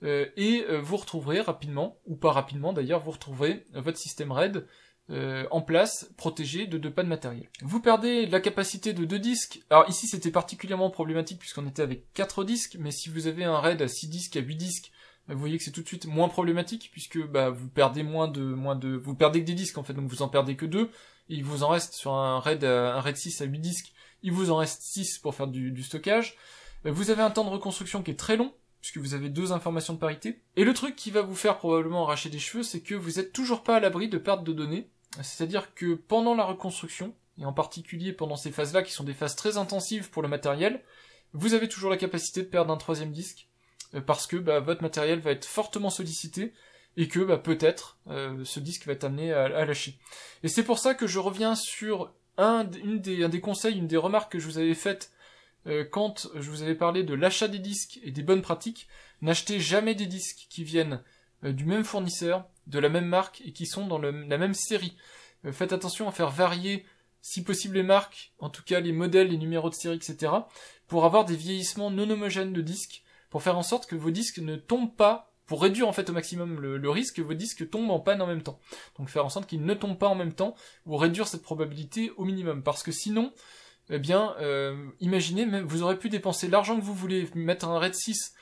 Vous retrouverez rapidement, ou pas rapidement d'ailleurs, vous retrouverez votre système RAID en place, protégé de 2 pannes matérielles. Vous perdez la capacité de 2 disques. Alors ici c'était particulièrement problématique puisqu'on était avec 4 disques, mais si vous avez un RAID à 6 disques, à 8 disques, vous voyez que c'est tout de suite moins problématique puisque vous perdez vous perdez que des disques en fait, donc vous en perdez que 2, et il vous en reste sur un RAID 6 à 8 disques, il vous en reste 6 pour faire du stockage. Vous avez un temps de reconstruction qui est très long, puisque vous avez 2 informations de parité. Et le truc qui va vous faire probablement arracher des cheveux, c'est que vous êtes toujours pas à l'abri de perte de données. C'est-à-dire que pendant la reconstruction, et en particulier pendant ces phases-là, qui sont des phases très intensives pour le matériel, vous avez toujours la capacité de perdre un 3e disque, parce que votre matériel va être fortement sollicité, et que peut-être ce disque va être amené à lâcher. Et c'est pour ça que je reviens sur un des conseils, une des remarques que je vous avais faites quand je vous avais parlé de l'achat des disques et des bonnes pratiques. N'achetez jamais des disques qui viennent du même fournisseur, de la même marque et qui sont dans la même série. Faites attention à faire varier, si possible, les marques, en tout cas les modèles, les numéros de série, etc., pour avoir des vieillissements non homogènes de disques, pour faire en sorte que vos disques ne tombent pas, pour réduire en fait au maximum le risque que vos disques tombent en panne en même temps. Donc faire en sorte qu'ils ne tombent pas en même temps, ou réduire cette probabilité au minimum, parce que sinon, imaginez, même vous aurez pu dépenser l'argent que vous voulez, mettre un RAID 6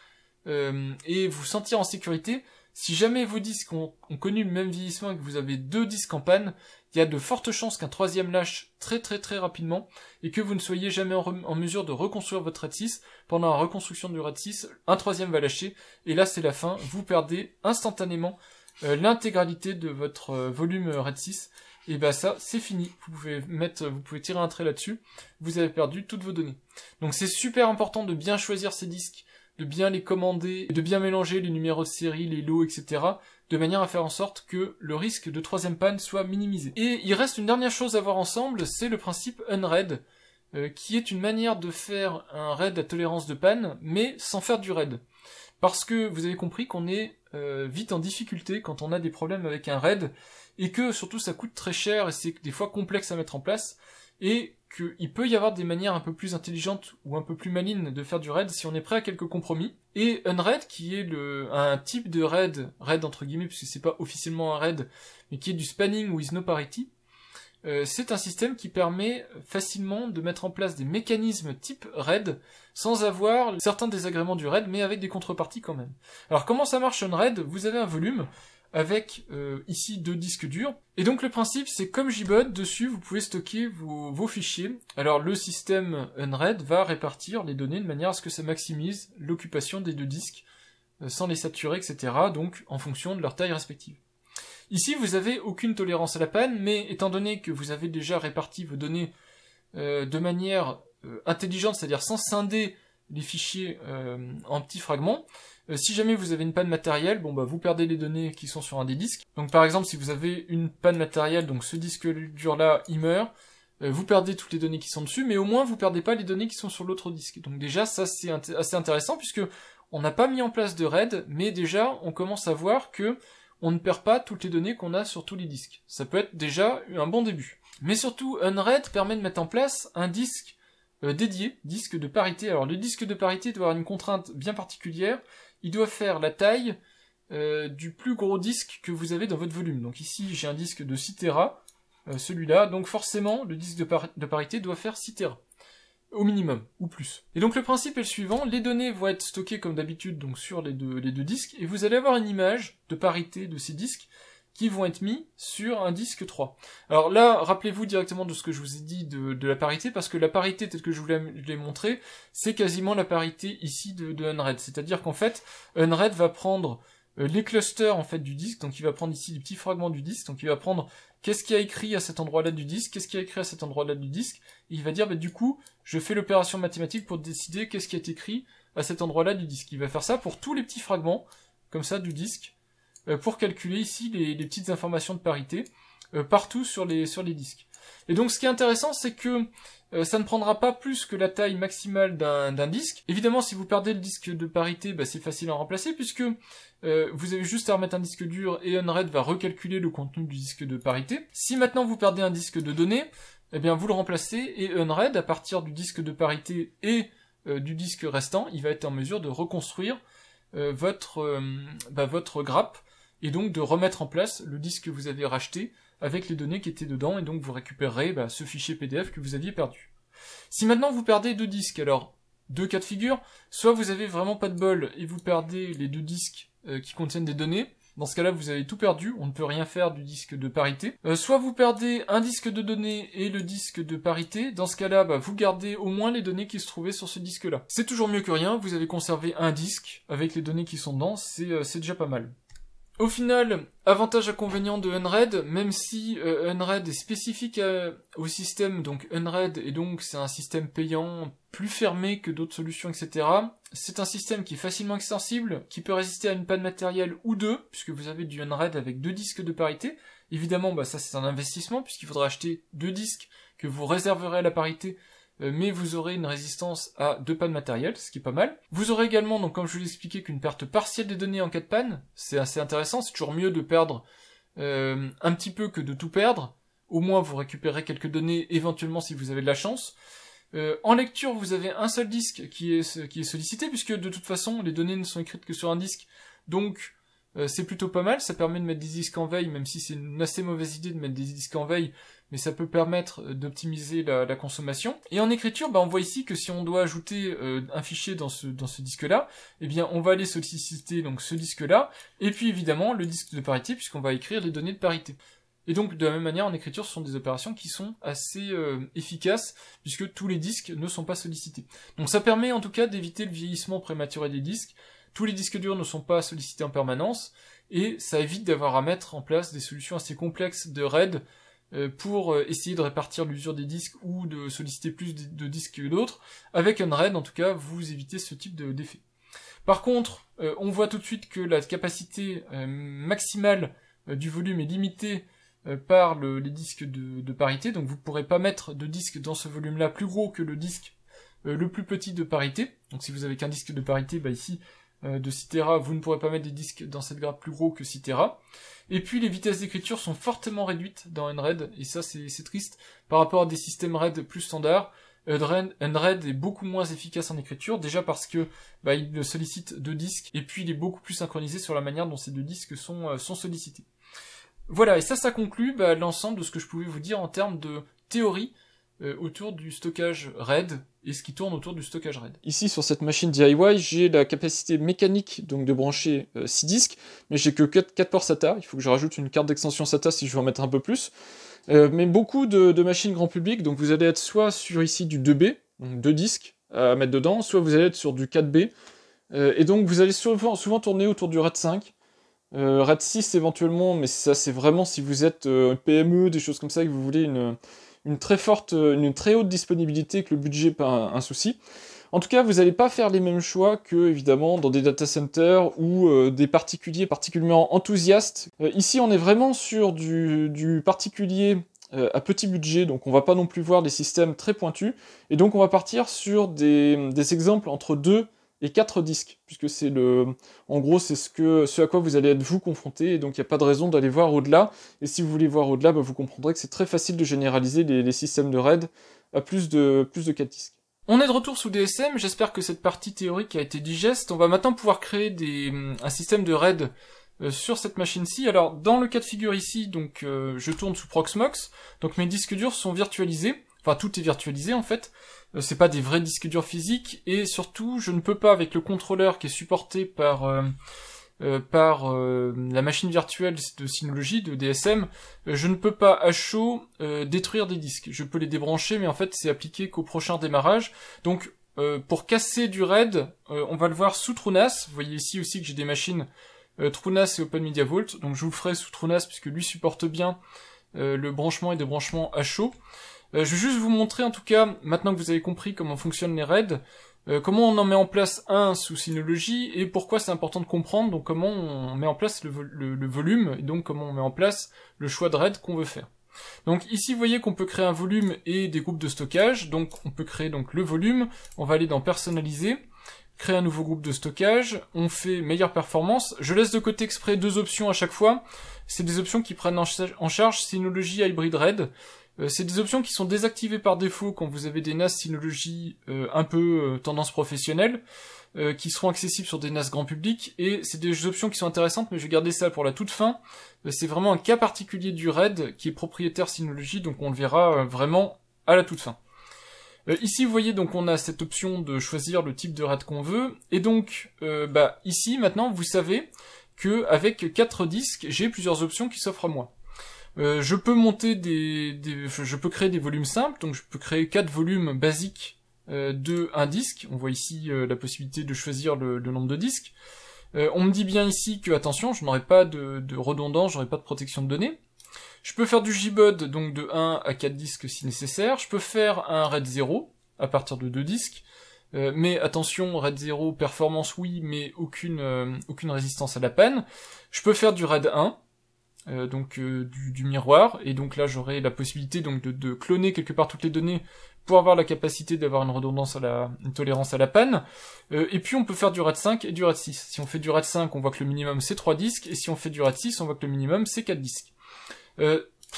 et vous sentir en sécurité. Si jamais vos disques ont connu le même vieillissement et que vous avez 2 disques en panne, il y a de fortes chances qu'un 3e lâche très très très rapidement et que vous ne soyez jamais en mesure de reconstruire votre RAID 6. Pendant la reconstruction du RAID 6, un 3e va lâcher et là c'est la fin. Vous perdez instantanément l'intégralité de votre volume RAID 6. Et ça, c'est fini. Vous pouvez tirer un trait là-dessus. Vous avez perdu toutes vos données. Donc c'est super important de bien choisir ces disques, de bien les commander, de bien mélanger les numéros de série, les lots, etc., de manière à faire en sorte que le risque de 3e panne soit minimisé. Et il reste une dernière chose à voir ensemble, c'est le principe Unraid, qui est une manière de faire un RAID à tolérance de panne, mais sans faire du RAID. Parce que vous avez compris qu'on est vite en difficulté quand on a des problèmes avec un RAID, et que surtout ça coûte très cher et c'est des fois complexe à mettre en place, et qu'il peut y avoir des manières un peu plus intelligentes ou un peu plus malines de faire du RAID si on est prêt à quelques compromis. Et Unraid, qui est un type de RAID entre guillemets, puisque c'est pas officiellement un RAID, mais qui est du spanning with no parity, c'est un système qui permet facilement de mettre en place des mécanismes type RAID sans avoir certains désagréments du RAID, mais avec des contreparties quand même. Alors comment ça marche Unraid? Vous avez un volume avec ici 2 disques durs. Et donc le principe c'est comme JBOD, dessus vous pouvez stocker vos fichiers. Alors le système Unraid va répartir les données de manière à ce que ça maximise l'occupation des 2 disques sans les saturer, etc. Donc en fonction de leur taille respective. Ici vous avez aucune tolérance à la panne, mais étant donné que vous avez déjà réparti vos données de manière intelligente, c'est-à-dire sans scinder les fichiers en petits fragments, si jamais vous avez une panne matérielle, vous perdez les données qui sont sur un des disques. Donc par exemple, si vous avez une panne matérielle, donc ce disque dur là, il meurt, vous perdez toutes les données qui sont dessus, mais au moins vous perdez pas les données qui sont sur l'autre disque. Donc déjà, ça c'est assez intéressant, puisque on n'a pas mis en place de RAID, mais déjà on commence à voir que on ne perd pas toutes les données qu'on a sur tous les disques. Ça peut être déjà un bon début. Mais surtout, Unraid permet de mettre en place un disque dédié, disque de parité. Alors le disque de parité doit avoir une contrainte bien particulière. Il doit faire la taille du plus gros disque que vous avez dans votre volume. Donc ici j'ai un disque de 6 Tera, celui-là, donc forcément le disque de parité doit faire 6 Tera, au minimum, ou plus. Et donc le principe est le suivant, les données vont être stockées comme d'habitude donc sur les deux disques, et vous allez avoir une image de parité de ces disques qui vont être mis sur un disque 3. Alors là, rappelez-vous directement de ce que je vous ai dit de la parité, parce que la parité, telle que je vous l'ai montré, c'est quasiment la parité ici de Unraid. C'est-à-dire qu'en fait, Unraid va prendre les clusters en fait du disque, donc il va prendre ici des petits fragments du disque, donc il va prendre qu'est-ce qu'il y a écrit à cet endroit-là du disque, qu'est-ce qu'il y a écrit à cet endroit-là du disque, et il va dire, du coup, je fais l'opération mathématique pour décider qu'est-ce qui est écrit à cet endroit-là du disque. Il va faire ça pour tous les petits fragments, comme ça, du disque, pour calculer ici les petites informations de parité partout sur les disques. Et donc ce qui est intéressant, c'est que ça ne prendra pas plus que la taille maximale d'un disque. Évidemment, si vous perdez le disque de parité, bah, c'est facile à remplacer, puisque vous avez juste à remettre un disque dur et Unread va recalculer le contenu du disque de parité. Si maintenant vous perdez un disque de données, eh bien vous le remplacez, et Unread, à partir du disque de parité et du disque restant, il va être en mesure de reconstruire votre grappe, et donc de remettre en place le disque que vous avez racheté avec les données qui étaient dedans, et donc vous récupérerez ce fichier PDF que vous aviez perdu. Si maintenant vous perdez 2 disques, alors 2 cas de figure, soit vous avez vraiment pas de bol et vous perdez les 2 disques qui contiennent des données, dans ce cas-là vous avez tout perdu, on ne peut rien faire du disque de parité, soit vous perdez un disque de données et le disque de parité, dans ce cas-là vous gardez au moins les données qui se trouvaient sur ce disque-là. C'est toujours mieux que rien, vous avez conservé un disque avec les données qui sont dedans, c'est déjà pas mal. Au final, avantage inconvénient de Unread, même si Unread est spécifique au système, donc Unread, et donc c'est un système payant plus fermé que d'autres solutions, etc. C'est un système qui est facilement extensible, qui peut résister à une panne matérielle ou deux, puisque vous avez du Unread avec 2 disques de parité. Évidemment, ça c'est un investissement, puisqu'il faudra acheter 2 disques que vous réserverez à la parité, mais vous aurez une résistance à 2 pannes matérielles, ce qui est pas mal. Vous aurez également, donc comme je vous l'ai expliqué, qu'une perte partielle des données en cas de panne, c'est assez intéressant, c'est toujours mieux de perdre un petit peu que de tout perdre. Au moins vous récupérez quelques données, éventuellement si vous avez de la chance. En lecture, vous avez un seul disque qui est sollicité, puisque de toute façon les données ne sont écrites que sur un disque, donc c'est plutôt pas mal, ça permet de mettre des disques en veille, même si c'est une assez mauvaise idée de mettre des disques en veille, mais ça peut permettre d'optimiser la consommation. Et en écriture, on voit ici que si on doit ajouter un fichier dans ce disque-là, eh bien on va aller solliciter donc ce disque-là, et puis évidemment le disque de parité, puisqu'on va écrire les données de parité. Et donc de la même manière, en écriture, ce sont des opérations qui sont assez efficaces, puisque tous les disques ne sont pas sollicités. Donc ça permet en tout cas d'éviter le vieillissement prématuré des disques. Tous les disques durs ne sont pas sollicités en permanence, et ça évite d'avoir à mettre en place des solutions assez complexes de RAID pour essayer de répartir l'usure des disques ou de solliciter plus de disques que d'autres. Avec Unread, en tout cas, vous évitez ce type d'effet. Par contre, on voit tout de suite que la capacité maximale du volume est limitée par les disques de parité, donc vous ne pourrez pas mettre de disque dans ce volume-là plus gros que le disque le plus petit de parité. Donc si vous avez qu'un disque de parité, ici, de 6 Tera, vous ne pourrez pas mettre des disques dans cette grappe plus gros que 6 Tera. Et puis les vitesses d'écriture sont fortement réduites dans Unread, et ça c'est triste, par rapport à des systèmes RAID plus standards. Unread est beaucoup moins efficace en écriture, déjà parce que il sollicite 2 disques, et puis il est beaucoup plus synchronisé sur la manière dont ces 2 disques sont sollicités. Voilà, et ça conclut l'ensemble de ce que je pouvais vous dire en termes de théorie autour du stockage RAID et ce qui tourne autour du stockage RAID. Ici, sur cette machine DIY, j'ai la capacité mécanique donc de brancher 6 disques, mais j'ai que 4 ports SATA. Il faut que je rajoute une carte d'extension SATA si je veux en mettre un peu plus. Mais beaucoup de machines grand public, donc vous allez être soit sur ici du 2B, donc 2 disques à mettre dedans, soit vous allez être sur du 4B, et donc vous allez souvent tourner autour du RAID 5, RAID 6 éventuellement, mais ça c'est vraiment si vous êtes PME, des choses comme ça, et que vous voulez une très haute disponibilité, que le budget n'est pas un souci. En tout cas, vous n'allez pas faire les mêmes choix que, évidemment, dans des data centers ou des particuliers particulièrement enthousiastes. Ici, on est vraiment sur du particulier à petit budget, donc on va pas non plus voir des systèmes très pointus, et donc on va partir sur des exemples entre 2 et 4 disques, puisque c'est en gros, c'est ce à quoi vous allez être vous confronté, et donc il n'y a pas de raison d'aller voir au-delà, et si vous voulez voir au-delà, vous comprendrez que c'est très facile de généraliser les systèmes de RAID à plus de 4 disques. On est de retour sous DSM, j'espère que cette partie théorique a été digeste. On va maintenant pouvoir créer un système de RAID sur cette machine-ci. Alors, dans le cas de figure ici, donc je tourne sous Proxmox, donc mes disques durs sont virtualisés, enfin tout est virtualisé en fait, c'est pas des vrais disques durs physiques, et surtout, je ne peux pas, avec le contrôleur qui est supporté par la machine virtuelle de Synology, de DSM, je ne peux pas à chaud détruire des disques. Je peux les débrancher, mais en fait c'est appliqué qu'au prochain démarrage. Donc pour casser du RAID, on va le voir sous TrueNAS. Vous voyez ici aussi que j'ai des machines TrueNAS et OpenMediaVault, donc je vous le ferai sous TrueNAS puisque lui supporte bien le branchement et débranchement à chaud. Je vais juste vous montrer en tout cas, maintenant que vous avez compris comment fonctionnent les RAID, comment on en met en place un sous Synology et pourquoi c'est important de comprendre donc comment on met en place le volume et donc comment on met en place le choix de RAID qu'on veut faire. Donc ici vous voyez qu'on peut créer un volume et des groupes de stockage, donc on peut créer donc le volume, on va aller dans personnaliser, créer un nouveau groupe de stockage, on fait meilleure performance, je laisse de côté exprès 2 options à chaque fois, c'est des options qui prennent en charge Synology Hybrid Red, c'est des options qui sont désactivées par défaut quand vous avez des NAS Synology un peu tendance professionnelle, qui seront accessibles sur des NAS grand public, et c'est des options qui sont intéressantes, mais je vais garder ça pour la toute fin. C'est vraiment un cas particulier du RAID qui est propriétaire Synology, donc on le verra vraiment à la toute fin. Ici vous voyez donc on a cette option de choisir le type de RAID qu'on veut, et donc ici maintenant vous savez que avec 4 disques j'ai plusieurs options qui s'offrent à moi. Je peux monter je peux créer des volumes simples, donc je peux créer 4 volumes basiques de un disque. On voit ici la possibilité de choisir le nombre de disques. On me dit bien ici que, attention, je n'aurai pas de redondance, je n'aurai pas de protection de données. Je peux faire du JBOD, donc de 1 à 4 disques si nécessaire. Je peux faire un RAID 0 à partir de 2 disques. Mais attention, RAID 0, performance oui, mais aucune résistance à la panne. Je peux faire du RAID 1. Du miroir, et donc là j'aurai la possibilité donc de cloner quelque part toutes les données pour avoir la capacité d'avoir une redondance une tolérance à la panne, et puis on peut faire du RAID 5 et du RAID 6. Si on fait du RAID 5, on voit que le minimum c'est 3 disques, et si on fait du RAID 6, on voit que le minimum c'est 4 disques.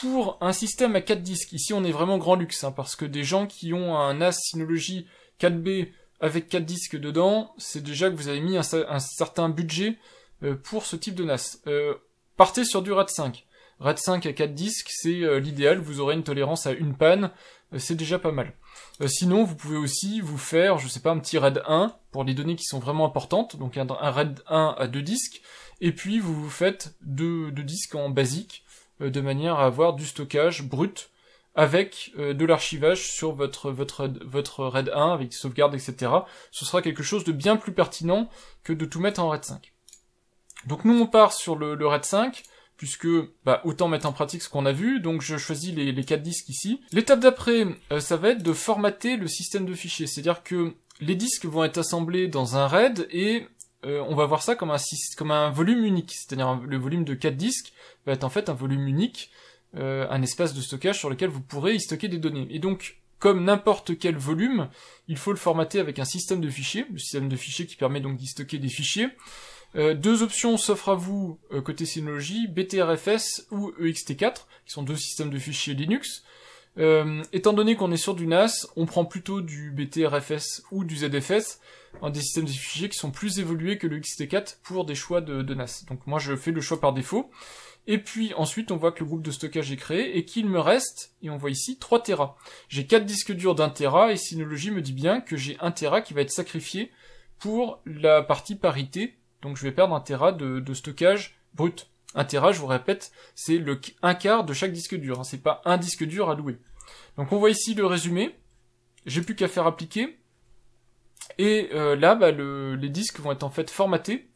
Pour un système à 4 disques, ici on est vraiment grand luxe, parce que des gens qui ont un NAS Synology 4B avec 4 disques dedans, c'est déjà que vous avez mis un certain budget pour ce type de NAS. Partez sur du RAID 5. RAID 5 à 4 disques, c'est l'idéal, vous aurez une tolérance à une panne, c'est déjà pas mal. Sinon, vous pouvez aussi vous faire, je sais pas, un petit RAID 1 pour les données qui sont vraiment importantes, donc un RAID 1 à 2 disques, et puis vous faites deux disques en basique, de manière à avoir du stockage brut, avec de l'archivage sur votre RAID 1, avec des sauvegardes, etc. Ce sera quelque chose de bien plus pertinent que de tout mettre en RAID 5. Donc nous on part sur le RAID 5, puisque autant mettre en pratique ce qu'on a vu, donc je choisis les 4 disques ici. L'étape d'après, ça va être de formater le système de fichiers, c'est-à-dire que les disques vont être assemblés dans un RAID, et on va voir ça comme un volume unique, c'est-à-dire le volume de 4 disques va être en fait un volume unique, un espace de stockage sur lequel vous pourrez y stocker des données. Et donc, comme n'importe quel volume, il faut le formater avec un système de fichiers, le système de fichiers qui permet donc d'y stocker des fichiers. 2 options s'offrent à vous côté Synology, BTRFS ou EXT4, qui sont 2 systèmes de fichiers Linux. Étant donné qu'on est sur du NAS, on prend plutôt du BTRFS ou du ZFS, des systèmes de fichiers qui sont plus évolués que le EXT4 pour des choix de NAS. Donc moi je fais le choix par défaut. Et puis ensuite on voit que le groupe de stockage est créé et qu'il me reste, et on voit ici, 3 Tera. J'ai 4 disques durs d'1 Tera et Synology me dit bien que j'ai 1 Tera qui va être sacrifié pour la partie parité. Donc je vais perdre 1 Tera de stockage brut. 1 Tera, je vous répète, c'est le 1/4 de chaque disque dur, c'est pas un disque dur à louer. Donc on voit ici le résumé, j'ai plus qu'à faire appliquer, et là les disques vont être en fait formatés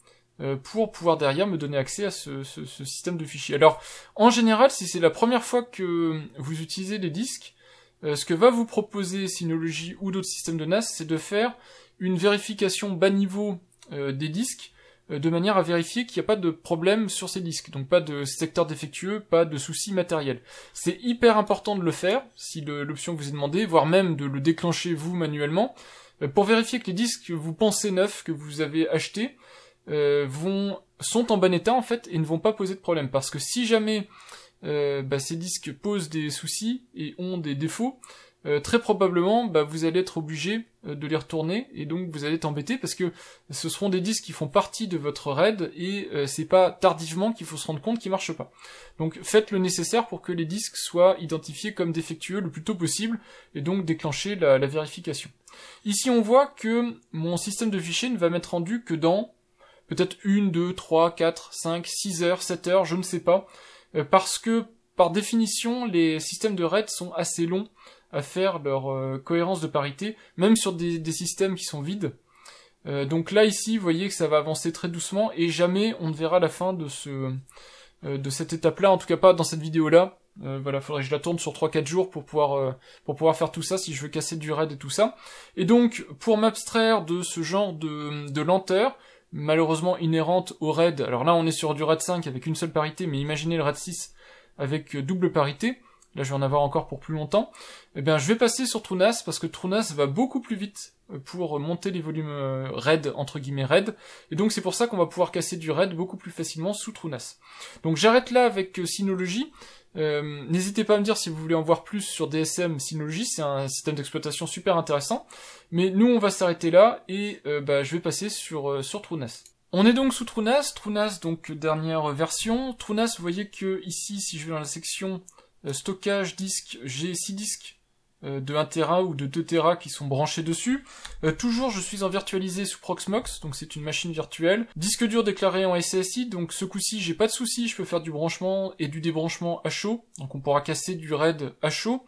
pour pouvoir derrière me donner accès à ce système de fichiers. Alors en général, si c'est la première fois que vous utilisez les disques, ce que va vous proposer Synology ou d'autres systèmes de NAS, c'est de faire une vérification bas niveau des disques, de manière à vérifier qu'il n'y a pas de problème sur ces disques, donc pas de secteur défectueux, pas de soucis matériels. C'est hyper important de le faire, si l'option vous est demandée, voire même de le déclencher vous manuellement, pour vérifier que les disques que vous pensez neufs, que vous avez achetés, sont en bon état en fait, et ne vont pas poser de problème, parce que si jamais ces disques posent des soucis et ont des défauts, très probablement vous allez être obligé de les retourner, et donc vous allez être embêté parce que ce seront des disques qui font partie de votre RAID, et c'est pas tardivement qu'il faut se rendre compte qu'ils marchent pas. Donc faites le nécessaire pour que les disques soient identifiés comme défectueux le plus tôt possible, et donc déclencher la vérification. Ici on voit que mon système de fichiers ne va m'être rendu que dans peut-être 1, 2, 3, 4, 5, 6 heures, 7 heures, je ne sais pas, parce que par définition les systèmes de RAID sont assez longs à faire leur cohérence de parité, même sur des systèmes qui sont vides. Donc là, ici, vous voyez que ça va avancer très doucement, et jamais on ne verra la fin de cette étape-là, en tout cas pas dans cette vidéo-là. Voilà, faudrait que je la tourne sur 3-4 jours pour pouvoir faire tout ça, si je veux casser du RAID et tout ça. Et donc, pour m'abstraire de ce genre de lenteur, malheureusement inhérente au RAID, alors là on est sur du RAID 5 avec une seule parité, mais imaginez le RAID 6 avec double parité, là je vais en avoir encore pour plus longtemps, eh bien je vais passer sur TrueNAS parce que TrueNAS va beaucoup plus vite pour monter les volumes RAID, entre guillemets RAID, et donc c'est pour ça qu'on va pouvoir casser du RAID beaucoup plus facilement sous TrueNAS. Donc j'arrête là avec Synology. N'hésitez pas à me dire si vous voulez en voir plus sur DSM Synology, c'est un système d'exploitation super intéressant, mais nous on va s'arrêter là, et je vais passer sur TrueNAS. On est donc sous TrueNAS, donc dernière version. TrueNAS, vous voyez que ici, si je vais dans la section stockage disque, j'ai 6 disques de 1 Tera ou de 2 Tera qui sont branchés dessus. Toujours, je suis en virtualisé sous Proxmox, donc c'est une machine virtuelle. Disque dur déclaré en SASI, donc ce coup-ci, j'ai pas de souci, je peux faire du branchement et du débranchement à chaud, donc on pourra casser du RAID à chaud.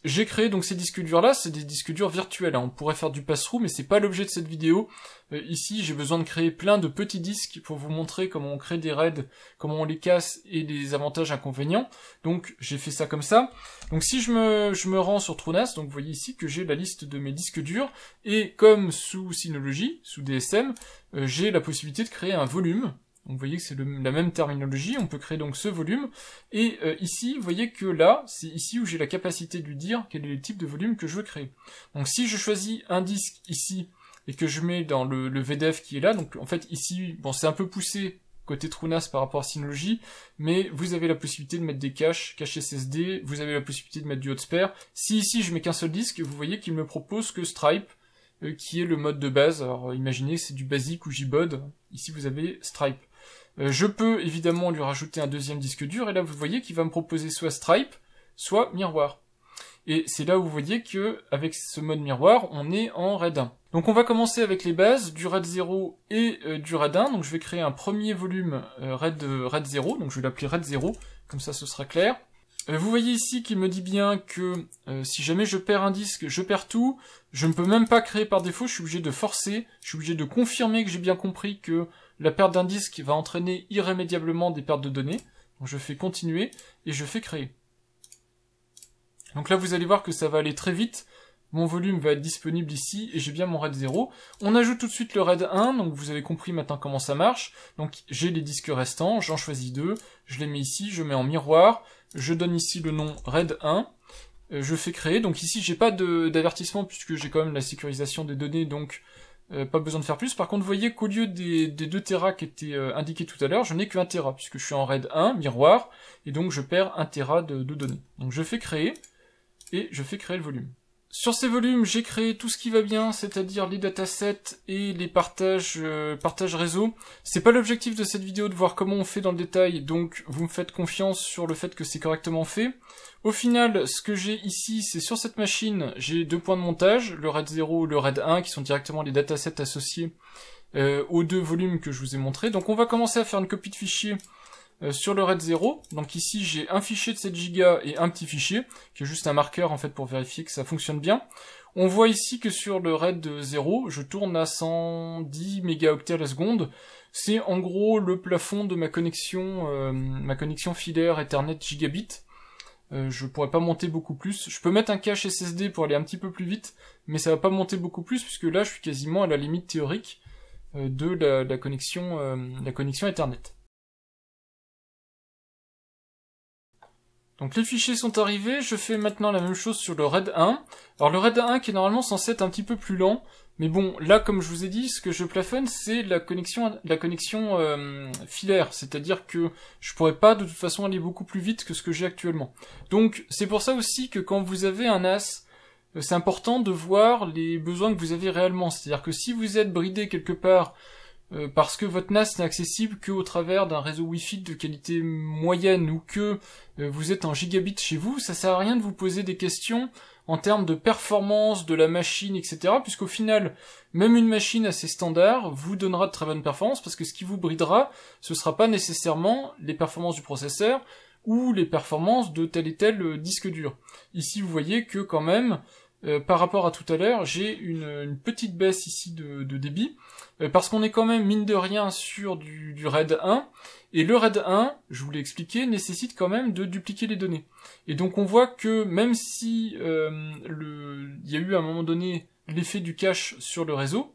J'ai créé donc ces disques durs là, c'est des disques durs virtuels, hein. On pourrait faire du pass-through, mais c'est pas l'objet de cette vidéo. Ici j'ai besoin de créer plein de petits disques pour vous montrer comment on crée des RAID, comment on les casse et les avantages inconvénients. Donc j'ai fait ça comme ça. Donc si je me rends sur TrueNAS, donc vous voyez ici que j'ai la liste de mes disques durs, et comme sous Synology, sous DSM, j'ai la possibilité de créer un volume. Donc vous voyez que c'est la même terminologie, on peut créer donc ce volume, et ici, vous voyez que là, c'est ici où j'ai la capacité de lui dire quel est le type de volume que je veux créer. Donc si je choisis un disque ici, et que je mets dans le VDF qui est là, donc en fait ici, bon c'est un peu poussé côté TrueNAS par rapport à Synology, mais vous avez la possibilité de mettre des caches SSD, vous avez la possibilité de mettre du hotspare. Si ici je mets qu'un seul disque, vous voyez qu'il me propose que Stripe, qui est le mode de base. Alors imaginez c'est du basique ou JBOD, ici vous avez Stripe. Je peux évidemment lui rajouter un deuxième disque dur, et là vous voyez qu'il va me proposer soit Stripe, soit Miroir. Et c'est là où vous voyez que avec ce mode miroir, on est en RAID 1. Donc on va commencer avec les bases, du RAID 0 et du RAID 1. Donc je vais créer un premier volume RAID 0, donc je vais l'appeler RAID 0, comme ça ce sera clair. Vous voyez ici qu'il me dit bien que si jamais je perds un disque, je perds tout. Je ne peux même pas créer par défaut, je suis obligé de forcer, je suis obligé de confirmer que j'ai bien compris que la perte d'un disque va entraîner irrémédiablement des pertes de données. Donc je fais continuer et je fais créer. Donc là vous allez voir que ça va aller très vite. Mon volume va être disponible ici et j'ai bien mon RAID 0. On ajoute tout de suite le RAID 1, donc vous avez compris maintenant comment ça marche. Donc j'ai les disques restants, j'en choisis 2, je les mets ici, je mets en miroir, je donne ici le nom RAID 1, je fais créer. Donc ici j'ai pas d'avertissement puisque j'ai quand même la sécurisation des données, donc pas besoin de faire plus. Par contre vous voyez qu'au lieu des 2 Tera qui étaient indiqués tout à l'heure, je n'ai que 1 Tera puisque je suis en RAID 1, miroir, et donc je perds 1 Tera de données. Donc je fais créer, et je fais créer le volume. Sur ces volumes, j'ai créé tout ce qui va bien, c'est-à-dire les datasets et les partages réseau. C'est pas l'objectif de cette vidéo de voir comment on fait dans le détail, donc vous me faites confiance sur le fait que c'est correctement fait. Au final, ce que j'ai ici, c'est sur cette machine, j'ai 2 points de montage, le RAID 0 et le RAID 1, qui sont directement les datasets associés aux 2 volumes que je vous ai montrés. Donc on va commencer à faire une copie de fichier sur le RAID 0, donc ici j'ai un fichier de 7 Go et un petit fichier, qui est juste un marqueur en fait pour vérifier que ça fonctionne bien. On voit ici que sur le RAID 0, je tourne à 110 mégaoctets à la seconde. C'est en gros le plafond de ma connexion filaire Ethernet gigabit. Je pourrais pas monter beaucoup plus. Je peux mettre un cache SSD pour aller un petit peu plus vite, mais ça va pas monter beaucoup plus, puisque là je suis quasiment à la limite théorique de la connexion Ethernet. Donc les fichiers sont arrivés, je fais maintenant la même chose sur le RAID 1. Alors le RAID 1 qui est normalement censé être un petit peu plus lent, mais bon, là comme je vous ai dit, ce que je plafonne c'est la connexion filaire, c'est-à-dire que je pourrais pas de toute façon aller beaucoup plus vite que ce que j'ai actuellement. Donc c'est pour ça aussi que quand vous avez un NAS, c'est important de voir les besoins que vous avez réellement, c'est-à-dire que si vous êtes bridé quelque part, parce que votre NAS n'est accessible qu'au travers d'un réseau Wi-Fi de qualité moyenne ou que vous êtes en gigabit chez vous, ça sert à rien de vous poser des questions en termes de performance de la machine, etc. Puisqu'au final, même une machine assez standard vous donnera de très bonnes performances, parce que ce qui vous bridera, ce sera pas nécessairement les performances du processeur ou les performances de tel et tel disque dur. Ici, vous voyez que quand même, par rapport à tout à l'heure, j'ai une petite baisse ici de débit, parce qu'on est quand même, mine de rien, sur du RAID 1, et le RAID 1, je vous l'ai expliqué, nécessite quand même de dupliquer les données. Et donc on voit que même si il y a eu à un moment donné l'effet du cache sur le réseau,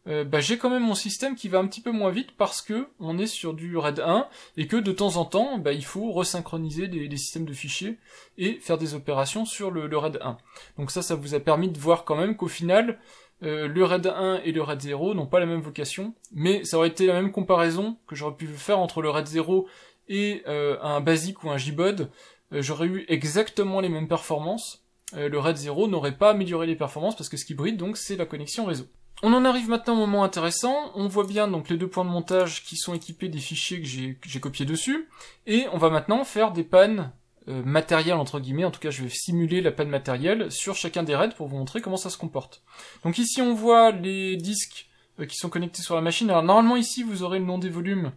j'ai quand même mon système qui va un petit peu moins vite parce que on est sur du RAID 1 et que de temps en temps, il faut resynchroniser les systèmes de fichiers et faire des opérations sur le RAID 1. Donc ça vous a permis de voir quand même qu'au final, le RAID 1 et le RAID 0 n'ont pas la même vocation, mais ça aurait été la même comparaison que j'aurais pu faire entre le RAID 0 et un BASIC ou un JBOD. J'aurais eu exactement les mêmes performances. Le RAID 0 n'aurait pas amélioré les performances parce que ce qui bride donc c'est la connexion réseau. On en arrive maintenant au moment intéressant, on voit bien donc les deux points de montage qui sont équipés des fichiers que j'ai copiés dessus, et on va maintenant faire des pannes matérielles entre guillemets, en tout cas je vais simuler la panne matérielle sur chacun des RAID pour vous montrer comment ça se comporte. Donc ici on voit les disques qui sont connectés sur la machine, alors normalement ici vous aurez le nom des volumes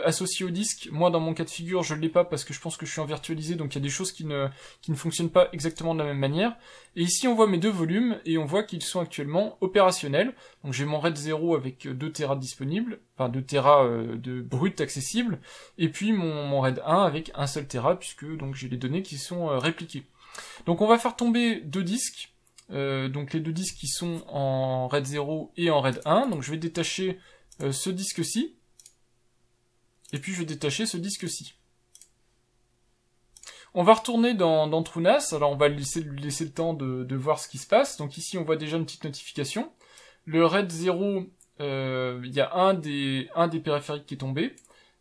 associé au disque. Moi dans mon cas de figure je l'ai pas parce que je pense que je suis en virtualisé, donc il y a des choses qui ne fonctionnent pas exactement de la même manière. Et ici on voit mes deux volumes et on voit qu'ils sont actuellement opérationnels. Donc j'ai mon RAID 0 avec 2 Tera disponibles, enfin 2 Tera de brut accessible, et puis mon RAID 1 avec 1 seul Tera puisque donc j'ai les données qui sont répliquées. Donc on va faire tomber deux disques, donc les deux disques qui sont en RAID 0 et en RAID 1. Donc je vais détacher ce disque-ci. Et puis je vais détacher ce disque-ci. On va retourner dans TrueNAS, alors on va lui laisser le temps de voir ce qui se passe. Donc ici on voit déjà une petite notification. Le RAID 0, il y a un des périphériques qui est tombé,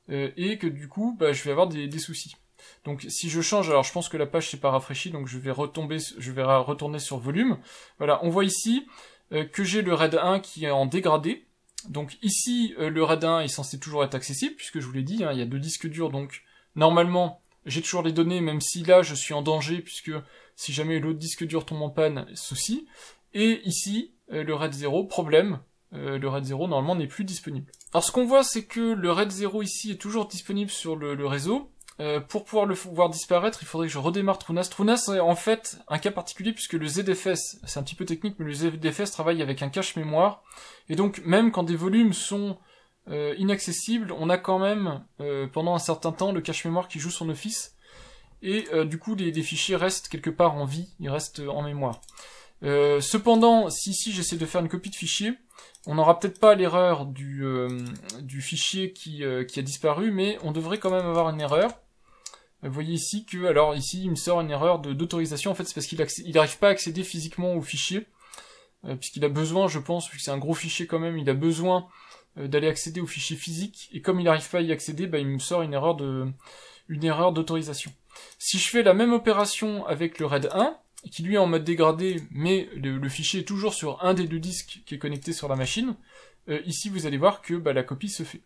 et que du coup je vais avoir des soucis. Donc si je change, alors je pense que la page s'est pas rafraîchie, donc je vais retourner sur volume. Voilà, on voit ici que j'ai le RAID 1 qui est en dégradé. Donc ici, le RAID 1 est censé toujours être accessible, puisque je vous l'ai dit, il y a deux disques durs, donc normalement, j'ai toujours les données, même si là, je suis en danger, puisque si jamais l'autre disque dur tombe en panne, souci. Et ici, le RAID 0, problème, le RAID 0, normalement, n'est plus disponible. Alors ce qu'on voit, c'est que le RAID 0 ici est toujours disponible sur le réseau. Pour pouvoir le voir disparaître, il faudrait que je redémarre TrueNAS. TrueNAS est en fait un cas particulier puisque le ZFS, c'est un petit peu technique, mais le ZFS travaille avec un cache mémoire. Et donc, même quand des volumes sont inaccessibles, on a quand même, pendant un certain temps, le cache mémoire qui joue son office. Et du coup, les fichiers restent quelque part en vie, ils restent en mémoire. Cependant, si ici j'essaie de faire une copie de fichier, on n'aura peut-être pas l'erreur du fichier qui a disparu, mais on devrait quand même avoir une erreur. Vous voyez ici que, alors ici il me sort une erreur d'autorisation, en fait c'est parce qu'il n'arrive pas à accéder physiquement au fichier, puisqu'il a besoin, je pense, puisque c'est un gros fichier quand même, il a besoin d'aller accéder au fichier physique, et comme il n'arrive pas à y accéder, il me sort une erreur d'autorisation. Si je fais la même opération avec le RAID 1, qui lui est en mode dégradé, mais le fichier est toujours sur un des deux disques qui est connecté sur la machine, ici vous allez voir que la copie se fait.